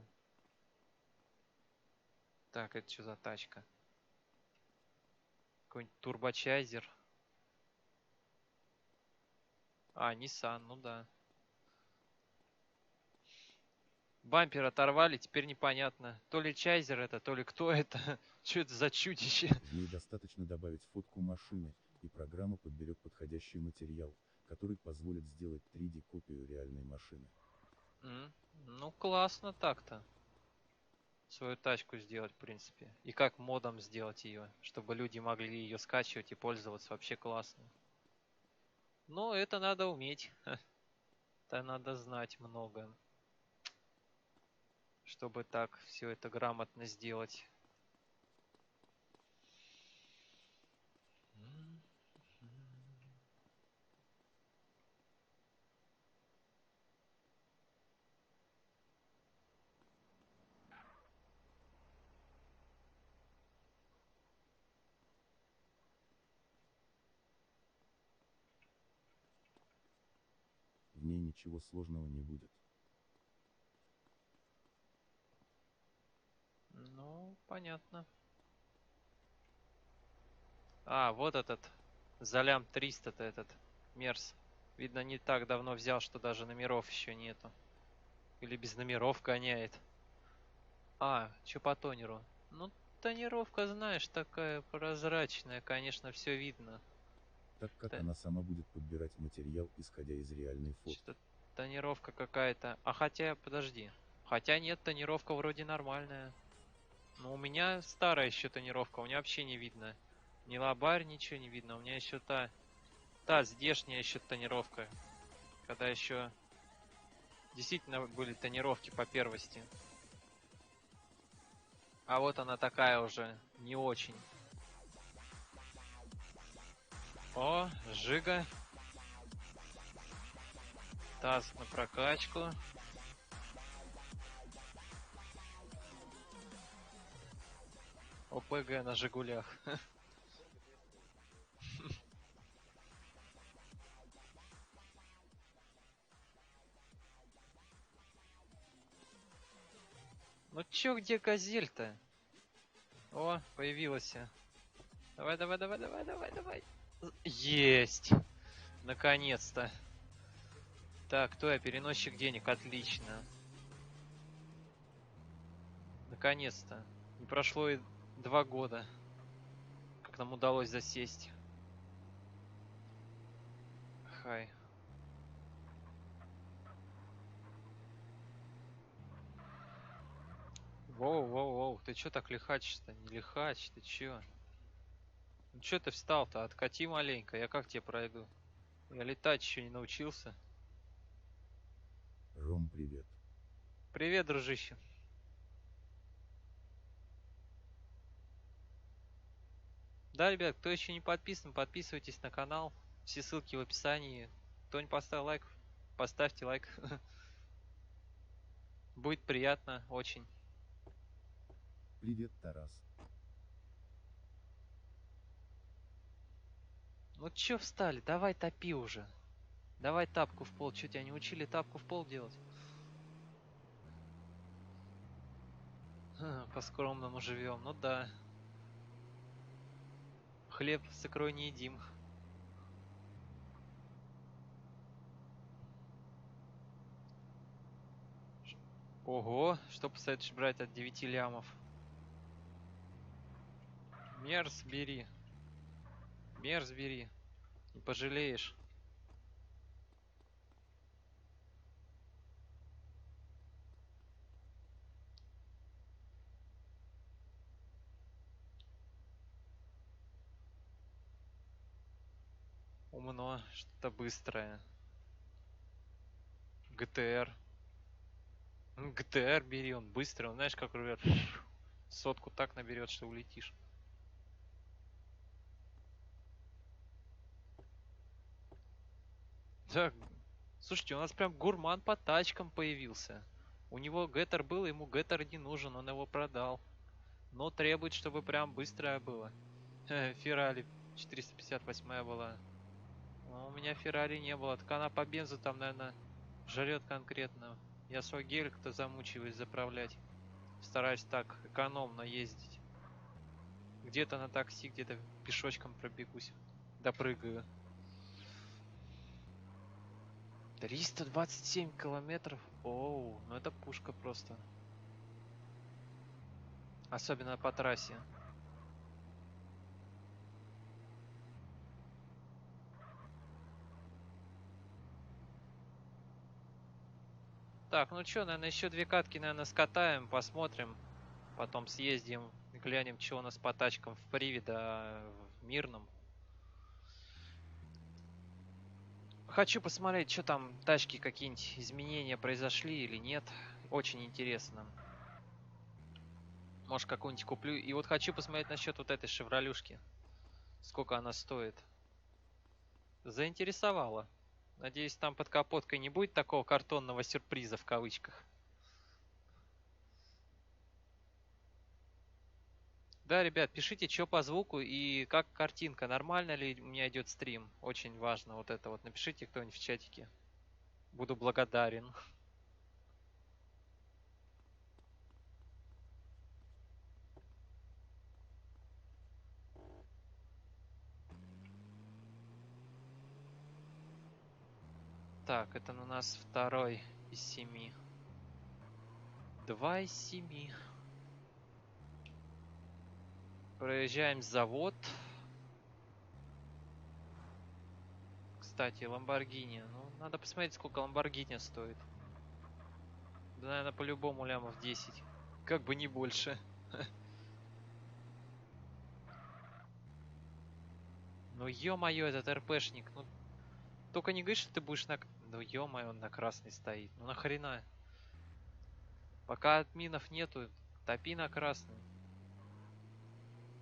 Так, это что за тачка? Какой-нибудь турбочайзер. А, Nissan, ну да. Бампер оторвали, теперь непонятно. То ли чайзер это, то ли кто это. Что это за чудище? В ней достаточно добавить фотку машины, и программа подберет подходящий материал, который позволит сделать 3D-копию реальной машины. Ну, классно так-то. Свою тачку сделать, в принципе. И как модом сделать ее, чтобы люди могли ее скачивать и пользоваться. Вообще классно. Но это надо уметь. Это надо знать много, чтобы так все это грамотно сделать. В ней ничего сложного не будет. Ну, понятно. А, вот этот. За лям 300-то этот. Мерс. Видно, не так давно взял, что даже номеров еще нету. Или без номеров гоняет. А, что по тонеру? Ну, тонировка, знаешь, такая прозрачная, конечно, все видно. Так как она сама будет подбирать материал, исходя из реальной фотки. Что-то тонировка какая-то. А хотя, подожди. Хотя нет, тонировка вроде нормальная. Но у меня старая еще тонировка, у меня вообще не видно. Ни лобарь, ничего не видно. У меня еще та здешняя еще тонировка. Когда еще действительно были тонировки по первости. А вот она такая уже, не очень. О, Жига. Таз на прокачку. ОПГ на Жигулях. Ну чё, где газель-то? О, появилась. Давай, давай, давай, давай, давай, давай. Есть! Наконец-то. Так, кто я? Переносчик денег. Отлично. Наконец-то. Не прошло и 2 года, как нам удалось засесть. Хай. Воу, воу, воу. Ты чё так лихачишь-то? Не лихач, ты чё? Ну чё ты встал-то? Откати маленько, я как тебе пройду? Я летать еще не научился. Ром, привет. Привет, дружище. Да, ребят, кто еще не подписан, подписывайтесь на канал. Все ссылки в описании. Кто не поставил лайк, поставьте лайк. Будет приятно, очень. Привет, Тарас. Ну чё встали? Давай топи уже. Давай тапку в пол. Чё, тебя не учили тапку в пол делать? По-скромному живем. Ну да. Хлеб с икрой не едим. Ого, что посоветуешь брать от 9 лямов? Мерз бери. Мерз бери. Не пожалеешь. Умно, что-то быстрое. ГТР. ГТР бери, он быстрый. Он знаешь, как рвет. Сотку так наберет, что улетишь. Так, слушайте, у нас прям гурман по тачкам появился. У него геттер был, ему геттер не нужен, он его продал. Но требует, чтобы прям быстрое было. Феррари 458 была. Но у меня Феррари не было. Так она по бензу там, наверное, жрет конкретно. Я свой гелик-то замучиваюсь заправлять. Стараюсь так экономно ездить. Где-то на такси, где-то пешочком пробегусь. Допрыгаю. 327 километров. Оу, ну это пушка просто. Особенно по трассе. Так, ну чё, наверное, еще 2 катки, наверное, скатаем, посмотрим. Потом съездим, глянем, что у нас по тачкам в Приве, да в Мирном. Хочу посмотреть, что там, тачки какие-нибудь изменения произошли или нет. Очень интересно. Может, какую-нибудь куплю. И вот хочу посмотреть насчет вот этой шевролюшки. Сколько она стоит. Заинтересовала. Надеюсь, там под капоткой не будет такого картонного сюрприза в кавычках. Да, ребят, пишите, что по звуку и как картинка. Нормально ли у меня идет стрим? Очень важно вот это вот. Напишите кто-нибудь в чатике. Буду благодарен. Так, это у нас второй из 7. 2 из 7. Проезжаем завод. Кстати, Ламборгини. Ну, надо посмотреть, сколько Ламборгини стоит. Да, наверное, по-любому лямов 10. Как бы не больше. Ну, ё-моё, этот РПшник. Ну, только не говори, что ты будешь на... Ну, ё-моё, он на красный стоит. Ну, нахрена? Пока админов нету, топи на красный.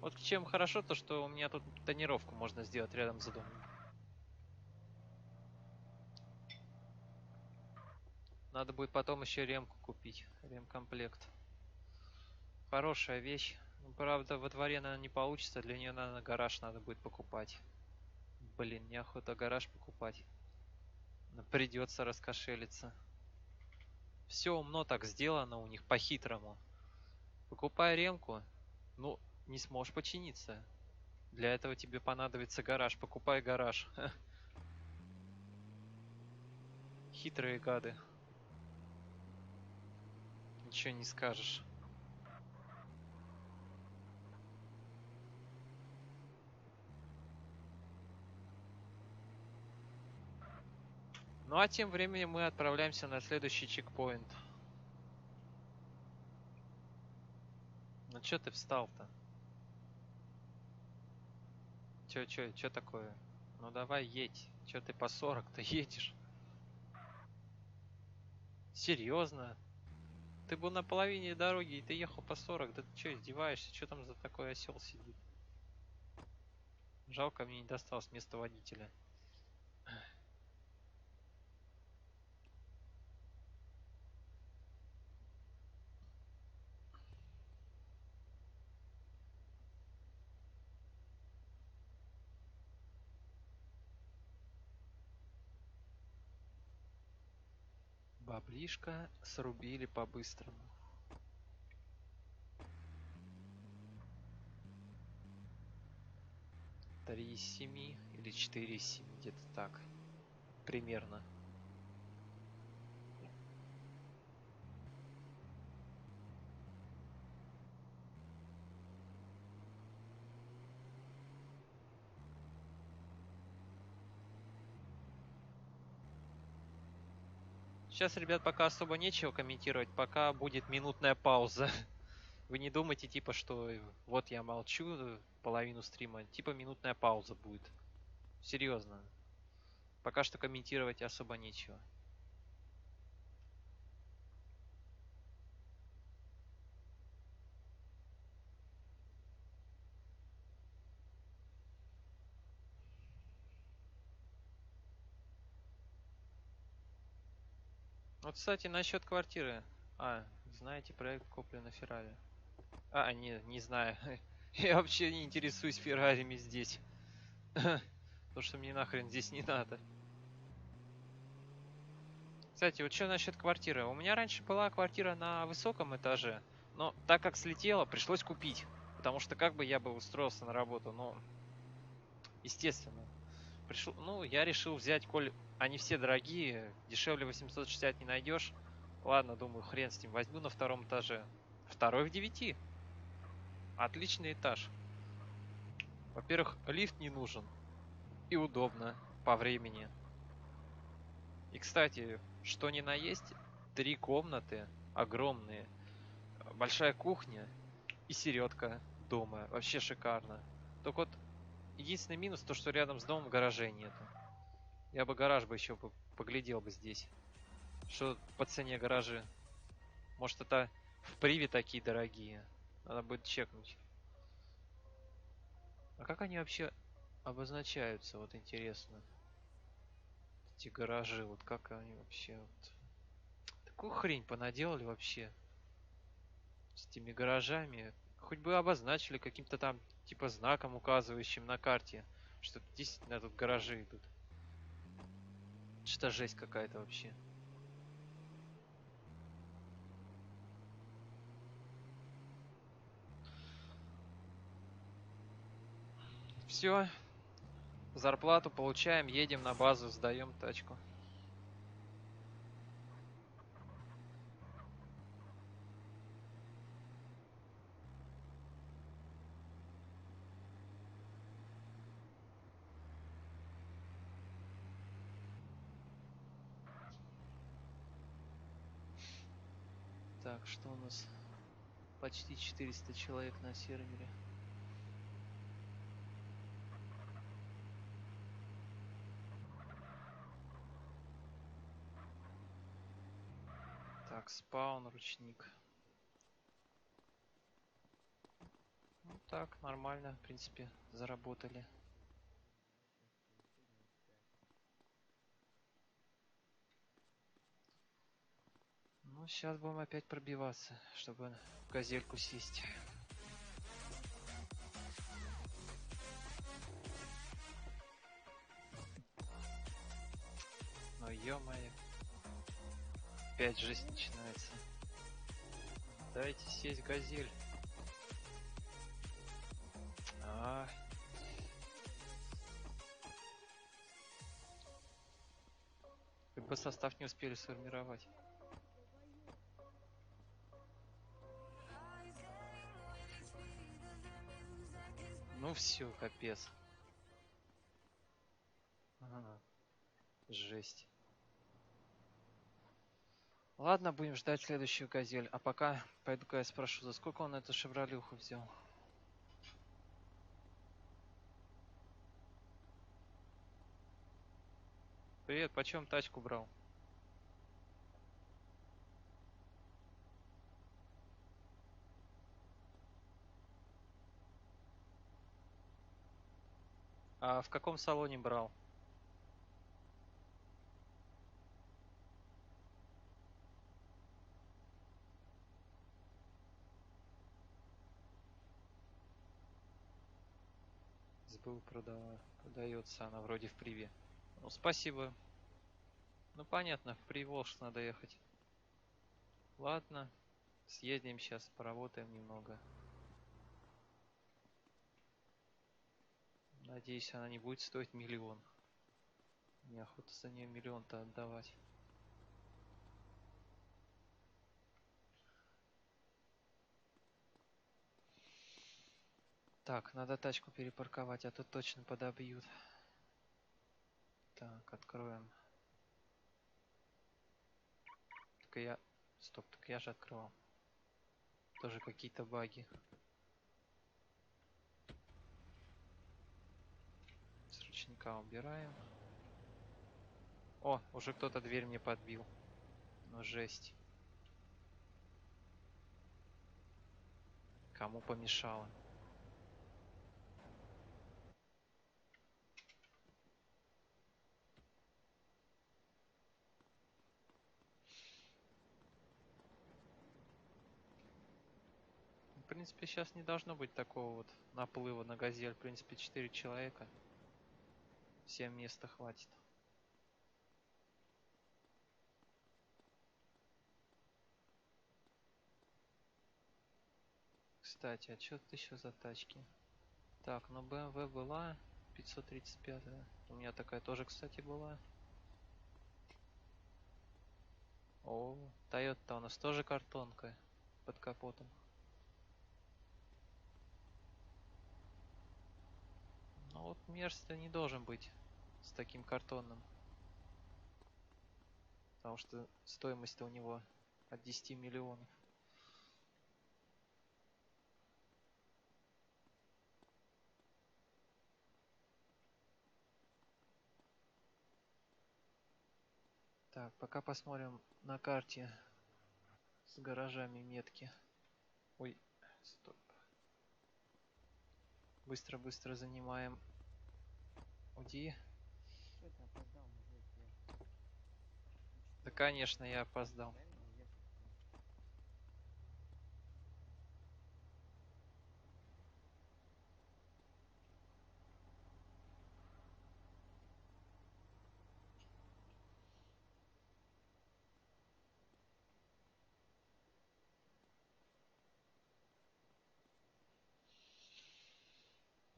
Вот чем хорошо то, что у меня тут тонировку можно сделать рядом с домом. Надо будет потом еще ремку купить. Ремкомплект. Хорошая вещь. Ну, правда, во дворе, наверное, не получится. Для нее, наверное, гараж надо будет покупать. Блин, неохота гараж покупать. Но придется раскошелиться. Все умно так сделано у них по-хитрому. Покупай ремку, ну, не сможешь починиться. Для этого тебе понадобится гараж. Покупай гараж. Хитрые гады. Ничего не скажешь. Ну а тем временем мы отправляемся на следующий чекпоинт. Ну чё ты встал-то? Чё такое? Ну давай едь. Чё ты по 40-то едешь? Серьезно? Ты был на половине дороги и ты ехал по 40. Да ты чё, издеваешься? Чё там за такой осел сидит? Жалко, мне не досталось место водителя. Баблишко срубили по-быстрому. 3 из 7 или 4 из 7, где-то так. Примерно. Сейчас, ребят, пока особо нечего комментировать, пока будет минутная пауза. Вы не думайте, типа, что вот я молчу половину стрима. Типа минутная пауза будет. Серьезно. Пока что комментировать особо нечего. Вот, кстати, насчет квартиры. Знаете проект купли на Феррари? Не знаю. Я вообще не интересуюсь Феррарими здесь. Потому что мне нахрен здесь не надо. Кстати, вот что насчет квартиры? У меня раньше была квартира на высоком этаже, но так как слетела, пришлось купить. Потому что как бы я бы устроился на работу, ну, естественно. Ну, я решил взять, коль они все дорогие, дешевле 860 не найдешь. Ладно, думаю, хрен с ним, возьму на втором этаже. Второй в 9. Отличный этаж. Во-первых, лифт не нужен. И удобно по времени. И, кстати, что ни на есть, 3 комнаты огромные, большая кухня и середка дома. Вообще шикарно. Только вот единственный минус, то что рядом с домом гаражей нету. Я бы гараж бы еще поглядел бы здесь. Что по цене гаражи? Может, это в Приве такие дорогие? Надо будет чекнуть. А как они вообще обозначаются? Вот интересно. Эти гаражи, вот как они вообще вот... Такую хрень понаделали вообще с этими гаражами. Хоть бы обозначили каким-то там типа знаком, указывающим на карте, что действительно тут гаражи идут. Что жесть какая-то вообще. Все, зарплату получаем, едем на базу, сдаем тачку. Так, что у нас? Почти 400 человек на сервере. Так, спаун, ручник. Ну так, нормально, в принципе, заработали. Ну, сейчас будем опять пробиваться, чтобы в газельку сесть. Ну, ё-моё. Опять жесть начинается. Дайте сесть газель. А, как бы состав не успели сформировать. Ну все, капец. Ага, жесть. Ладно, будем ждать следующую газель. А пока пойду-ка я спрошу, за сколько он эту шевролюху взял. Привет, почем тачку брал? А в каком салоне брал? СБУ продается она вроде в Приве. Ну, спасибо. Ну, понятно, в Приволжск надо ехать. Ладно, съездим сейчас, поработаем немного. Надеюсь, она не будет стоить 1 000 000. Неохота за нее 1 000 000-то отдавать. Так, надо тачку перепарковать, а то точно подобьют. Так, откроем. Только я... Стоп, так я же открывал. Тоже какие-то баги. С ручника убираем. О, уже кто-то дверь мне подбил. Ну жесть. Кому помешало? В принципе, сейчас не должно быть такого вот наплыва на газель. В принципе, 4 человека. Всем места хватит. Кстати, а что это еще за тачки? Так, ну BMW была 535. У меня такая тоже, кстати, была. О, Toyota у нас тоже картонка под капотом. Ну вот Мерс-то не должен быть с таким картонным. Потому что стоимость-то у него от 10 миллионов. Так, пока посмотрим на карте с гаражами метки. Ой, стоп. Быстро-быстро занимаем. Уйди. Что ты опоздал, мужик? Да, конечно, я опоздал. Дай мне ехать.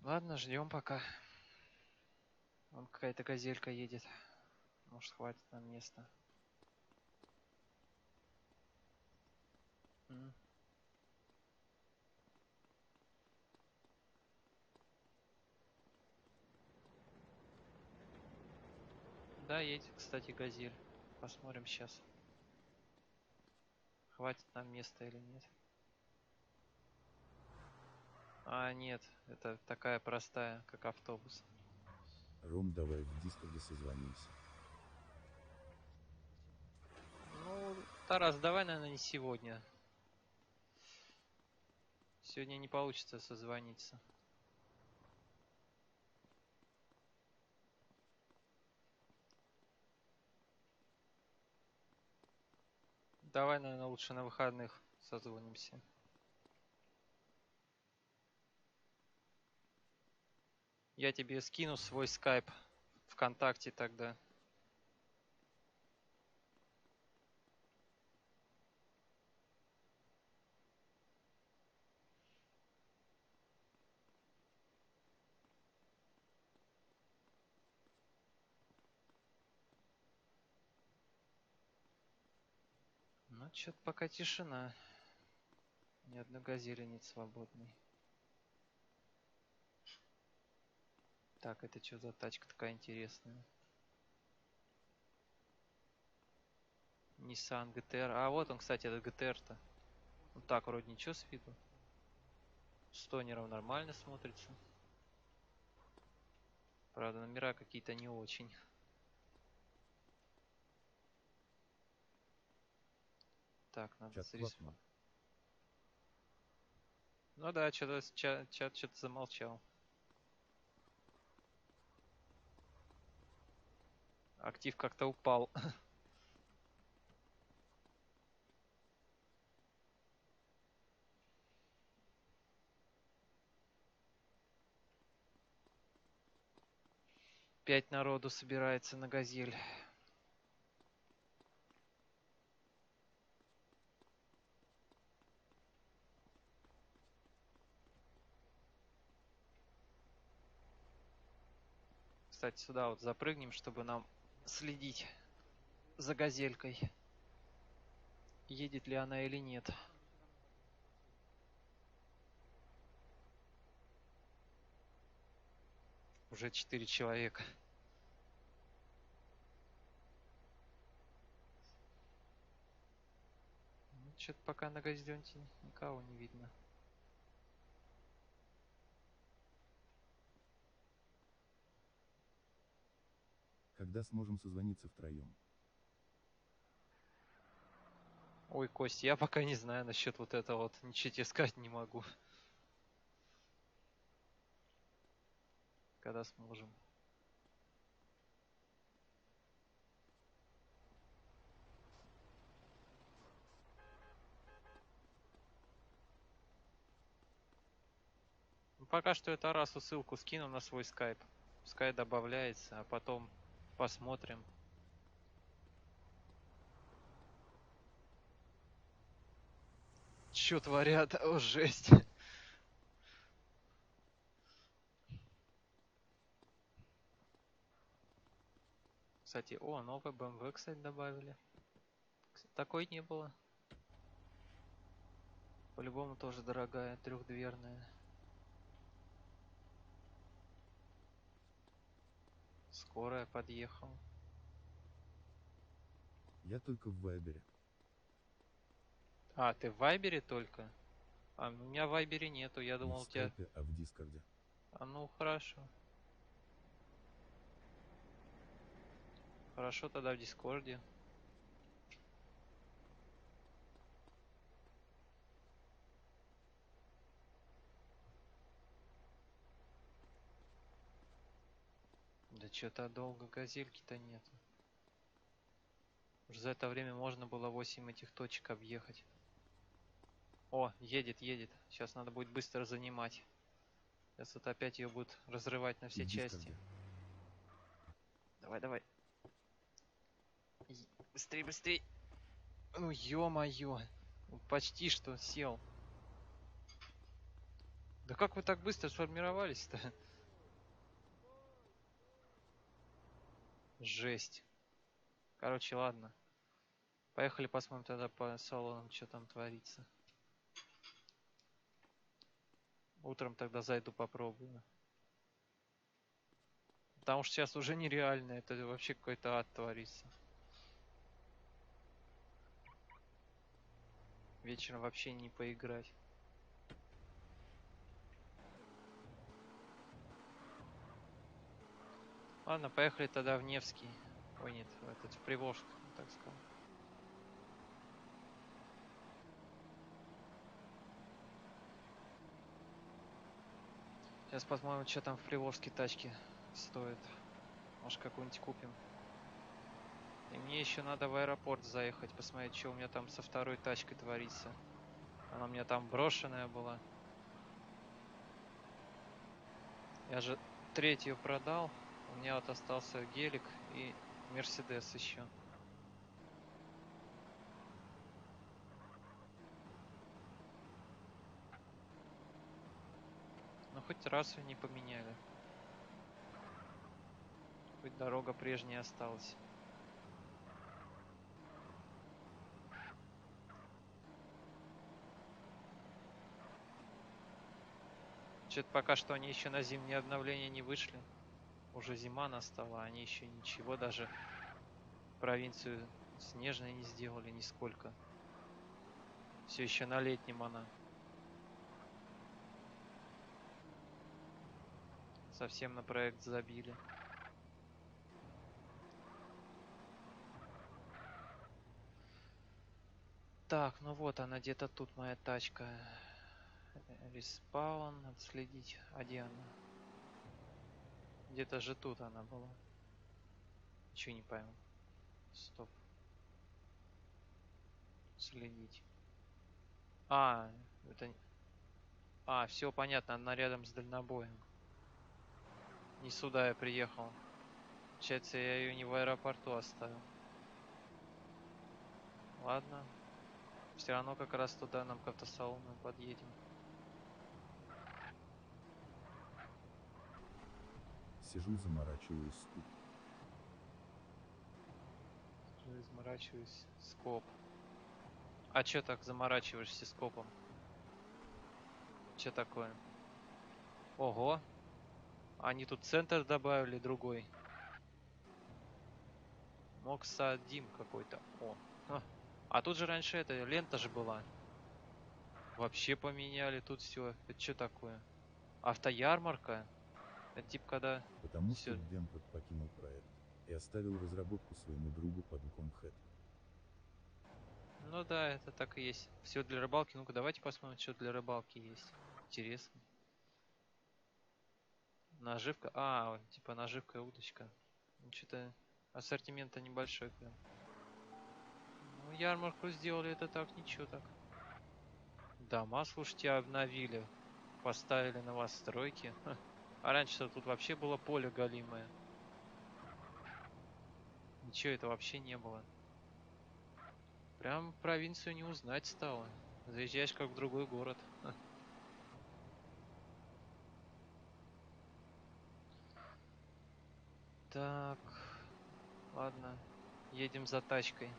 Ладно, ждем пока. Вон какая-то газелька едет. Может, хватит нам места. М. Да, едет, кстати, газель. Посмотрим сейчас. Хватит нам места или нет. А, нет, это такая простая, как автобус. Ром, давай в Дискорде созвонимся. Ну, Тарас, давай, наверное, не сегодня. Сегодня не получится созвониться. Давай, наверное, лучше на выходных созвонимся. Я тебе скину свой скайп ВКонтакте тогда. Ну, что-то пока тишина. Ни одной газели нет свободной. Так, это что за тачка такая интересная? Nissan GTR. А вот он, кстати, этот GTR-то. Ну так, вроде ничего с виду. С тонером нормально смотрится. Правда, номера какие-то не очень. Так, надо Чат зарисовать. клапнул. Ну да, что-то чат что-то замолчал. Актив как-то упал. Пять народу собирается на газель. Кстати, сюда вот запрыгнем, чтобы нам следить за газелькой. Едет ли она или нет. Уже 4 человека. Что-то пока на газденте никого не видно. Когда сможем созвониться втроем? Ой, Кость, я пока не знаю насчет вот этого вот. Ничего тебе сказать не могу. Когда сможем. Ну, пока что я Тарасу ссылку скину на свой скайп. Пускай добавляется, а потом посмотрим. Чё творят? О, жесть. Кстати, новый BMW, кстати, добавили. Такой не было. По-любому тоже дорогая, трехдверная. Скорая подъехала. Я только в Вайбере. А, ты в Вайбере только? А, у меня в Вайбере нету, я Не думал в у тебя... скайпе, а в Дискорде. А ну, хорошо. Хорошо, тогда в Дискорде. Да что-то долго газельки-то нет. Уже за это время можно было 8 этих точек объехать. О, едет, едет. Сейчас надо будет быстро занимать. Сейчас вот опять ее будут разрывать на И все в части. Дискорде. Давай, давай. Быстрей, быстрей. Ну, ё-моё. Почти что сел. Да как вы так быстро сформировались-то? Жесть. Короче, ладно. Поехали посмотрим тогда по салонам, что там творится. Утром тогда зайду попробую. Потому что сейчас уже нереально. Это вообще какой-то ад творится. Вечером вообще не поиграть. Ладно, поехали тогда в Невский. Ой, нет, в этот, в Приволжск, так сказал. Сейчас посмотрим, что там в Приволжске тачки стоят. Может, какую-нибудь купим. И мне еще надо в аэропорт заехать, посмотреть, что у меня там со второй тачкой творится. Она у меня там брошенная была. Я же третью продал. У меня вот остался гелик и Мерседес еще. Ну хоть раз ее не поменяли. Хоть дорога прежняя осталась. Что-то пока что они еще на зимнее обновление не вышли. Уже зима настала, они еще ничего, даже провинцию снежной не сделали нисколько. Все еще на летнем она. Совсем на проект забили. Так, ну вот она где-то тут, моя тачка. Респаун, надо следить. А где она? Где-то же тут она была. Ничего не пойму. Стоп. Следить. А, это... А, все понятно, она рядом с дальнобоем. Не сюда я приехал. Получается, я ее не в аэропорту оставил. Ладно. Все равно как раз туда нам к автосалону подъедем. Сижу, заморачиваюсь скуп. Заморачиваюсь. Скоп. А чё так заморачиваешься скопом? Чё такое? Ого. Они тут центр добавили другой. Моксадим какой-то. О. Ха. А тут же раньше эта лента же была. Вообще поменяли тут все. Это что такое? Автоярмарка? Это типа когда Потому что все. Демкот покинул проект и оставил разработку своему другу под ником Хэт. Ну да, это так и есть. Все для рыбалки. Ну-ка, давайте посмотрим, что для рыбалки есть. Интересно. Наживка. А, вот, типа наживка и удочка. Что-то ассортимента небольшой прям. Ну, ярмарку сделали это так, ничего так. Дома, слушайте, обновили. Поставили новостройки. Ха. А раньше тут вообще было поле голимое. Ничего это вообще не было. Прям провинцию не узнать стало. Заезжаешь как в другой город. Так, ладно. Едем за тачкой.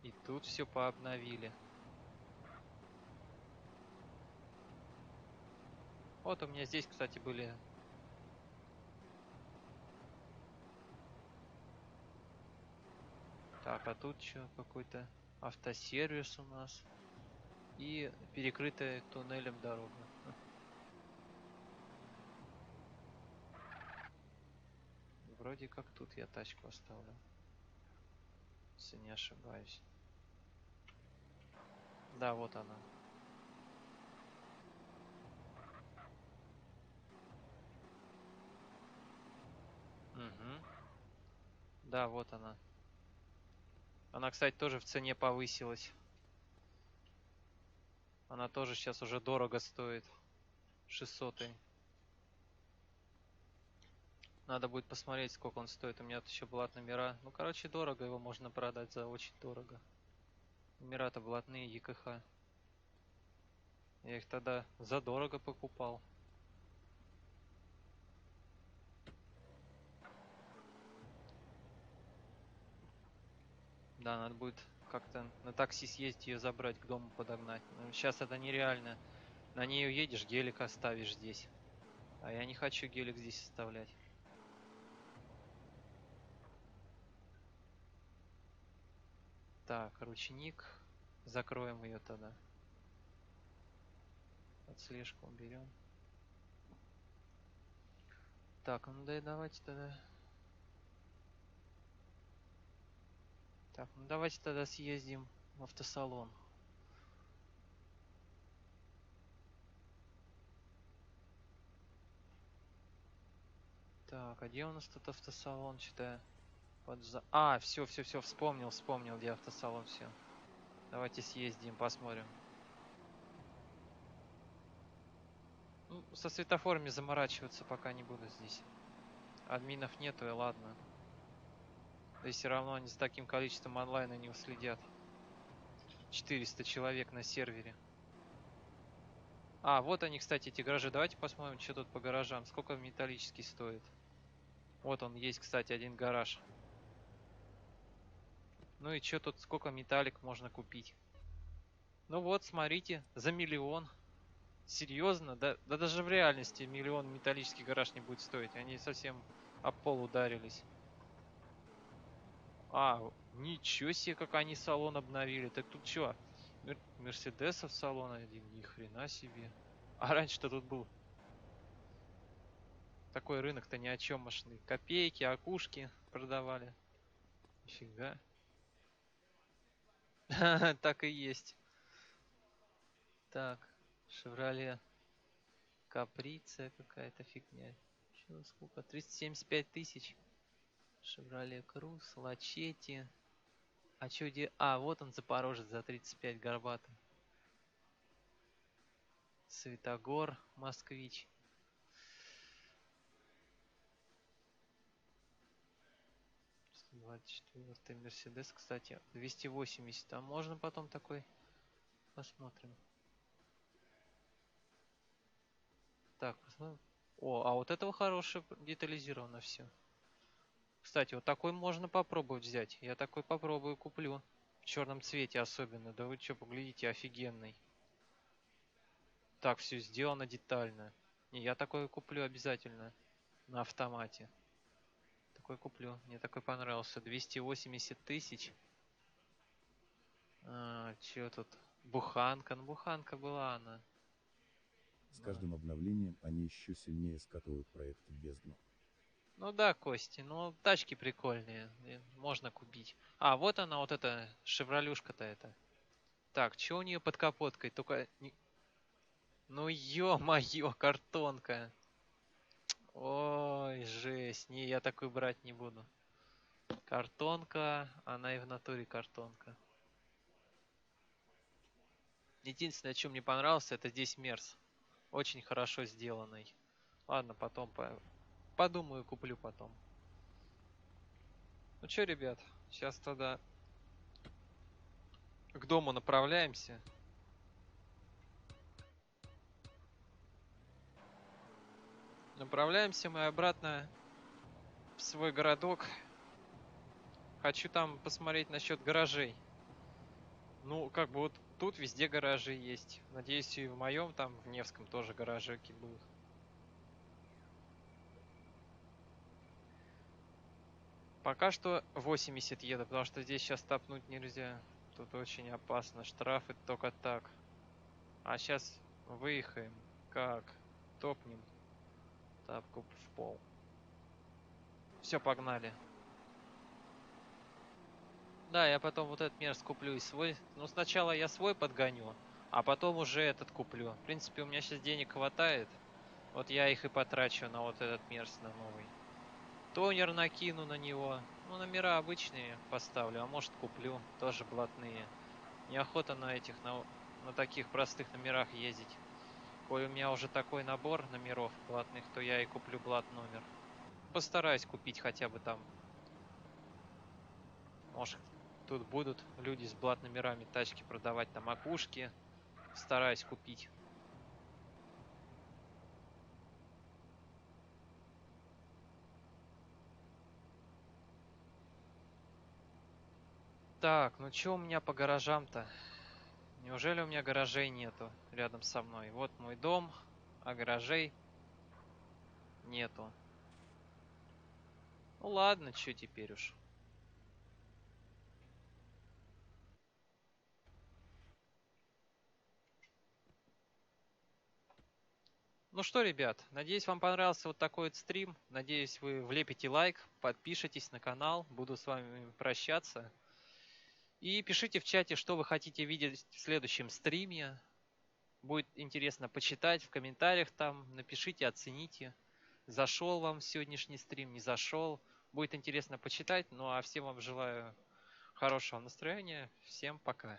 И тут все пообновили. Вот у меня здесь, кстати, были... Так, а тут что? Какой-то автосервис у нас. И перекрытая туннелем дорога. Вроде как тут я тачку оставлю. Если не ошибаюсь. Да, вот она. Угу. Да, вот она. Она, кстати, тоже в цене повысилась. Она тоже сейчас уже дорого стоит. 600. Надо будет посмотреть, сколько он стоит. У меня тут еще блат номера. Ну, короче, дорого его можно продать за очень дорого. Номера-то блатные, ЕКХ. Я их тогда задорого покупал. Да, надо будет как-то на такси съездить ее забрать, к дому подогнать. Но сейчас это нереально. На ней уедешь, гелик оставишь здесь. А я не хочу гелик здесь оставлять. Так, ручник. Закроем ее тогда. Отслежку уберем. Так, ну да и давайте тогда. Так, ну давайте тогда съездим в автосалон. Так, а где у нас тут автосалон? Что-то А, все, вспомнил, где автосалон, все. Давайте съездим, посмотрим. Ну, со светофорами заморачиваться пока не буду здесь. Админов нету, и ладно. Да и все равно они с таким количеством онлайна не уследят. 400 человек на сервере. А, вот они, кстати, эти гаражи. Давайте посмотрим, что тут по гаражам. Сколько металлический стоит. Вот он есть, кстати, один гараж. Ну и что тут, сколько металлик можно купить? Ну вот, смотрите, за 1 000 000. Серьезно? Да даже в реальности 1 000 000 металлический гараж не будет стоить. Они совсем об пол ударились. А, ничего себе, как они салон обновили. Так тут что? Мерседесов салон один, ни хрена себе. А раньше-то тут был такой рынок-то ни о чем машины. Копейки, окушки продавали. Нифига. Так и есть. Так, Шевроле Каприция какая-то фигня. Чё, сколько? 375 тысяч. Шевроле Круз, Лачетти. А чё где? А, вот он, Запорожец за 35 горбатый. Светогор, Москвич. 24 Мерседес, кстати, 280. А можно потом такой? Посмотрим. Так, посмотрим. О, а вот этого хорошее детализировано все. Кстати, вот такой можно попробовать взять. Я такой попробую, куплю. В черном цвете особенно. Да вы что, поглядите, офигенный. Так, все сделано детально. Не, я такой куплю обязательно. На автомате. Такой куплю. Мне такой понравился. 280 тысяч. Че тут? Буханка. Ну, буханка была она. С каждым обновлением они еще сильнее скатывают проект в бездну. Ну да, Кости, ну тачки прикольные. Можно купить. А, вот она, вот эта шевролюшка-то это. Так, что у нее под капоткой? Только... Ну ё-моё, картонка. Ой, жесть. Не, я такую брать не буду. Картонка, она и в натуре картонка. Единственное, что мне понравилось, это здесь мерз. Очень хорошо сделанный. Ладно, потом подумаю, куплю потом. Ну что, ребят, сейчас тогда к дому направляемся. Направляемся мы обратно в свой городок. Хочу там посмотреть насчет гаражей. Ну, как бы вот тут везде гаражи есть. Надеюсь, и в моем там, в Невском, тоже гаражики будут. Пока что 80 еду, потому что здесь сейчас топнуть нельзя. Тут очень опасно. Штрафы только так. А сейчас выехаем. Как? Топнем. Тапку в пол. Все, погнали. Да, я потом вот этот мерз куплю и свой. Ну, сначала я свой подгоню, а потом уже этот куплю. В принципе, у меня сейчас денег хватает. Вот я их и потрачу на вот этот мерз, на новый. Тонер накину на него. Ну, номера обычные поставлю, а может куплю. Тоже блатные. Неохота на этих, на таких простых номерах ездить. Коль у меня уже такой набор номеров блатных, то я и куплю блат номер. Постараюсь купить хотя бы там. Может, тут будут люди с блат номерами тачки продавать, там окушки. Стараюсь купить. Так, ну что у меня по гаражам-то? Неужели у меня гаражей нету рядом со мной? Вот мой дом, а гаражей нету. Ну ладно, что теперь уж. Ну что, ребят, надеюсь, вам понравился вот такой вот стрим. Надеюсь, вы влепите лайк, подпишитесь на канал. Буду с вами прощаться. И пишите в чате, что вы хотите видеть в следующем стриме. Будет интересно почитать в комментариях там. Напишите, оцените. Зашел вам сегодняшний стрим, не зашел. Будет интересно почитать. Ну а всем вам желаю хорошего настроения. Всем пока.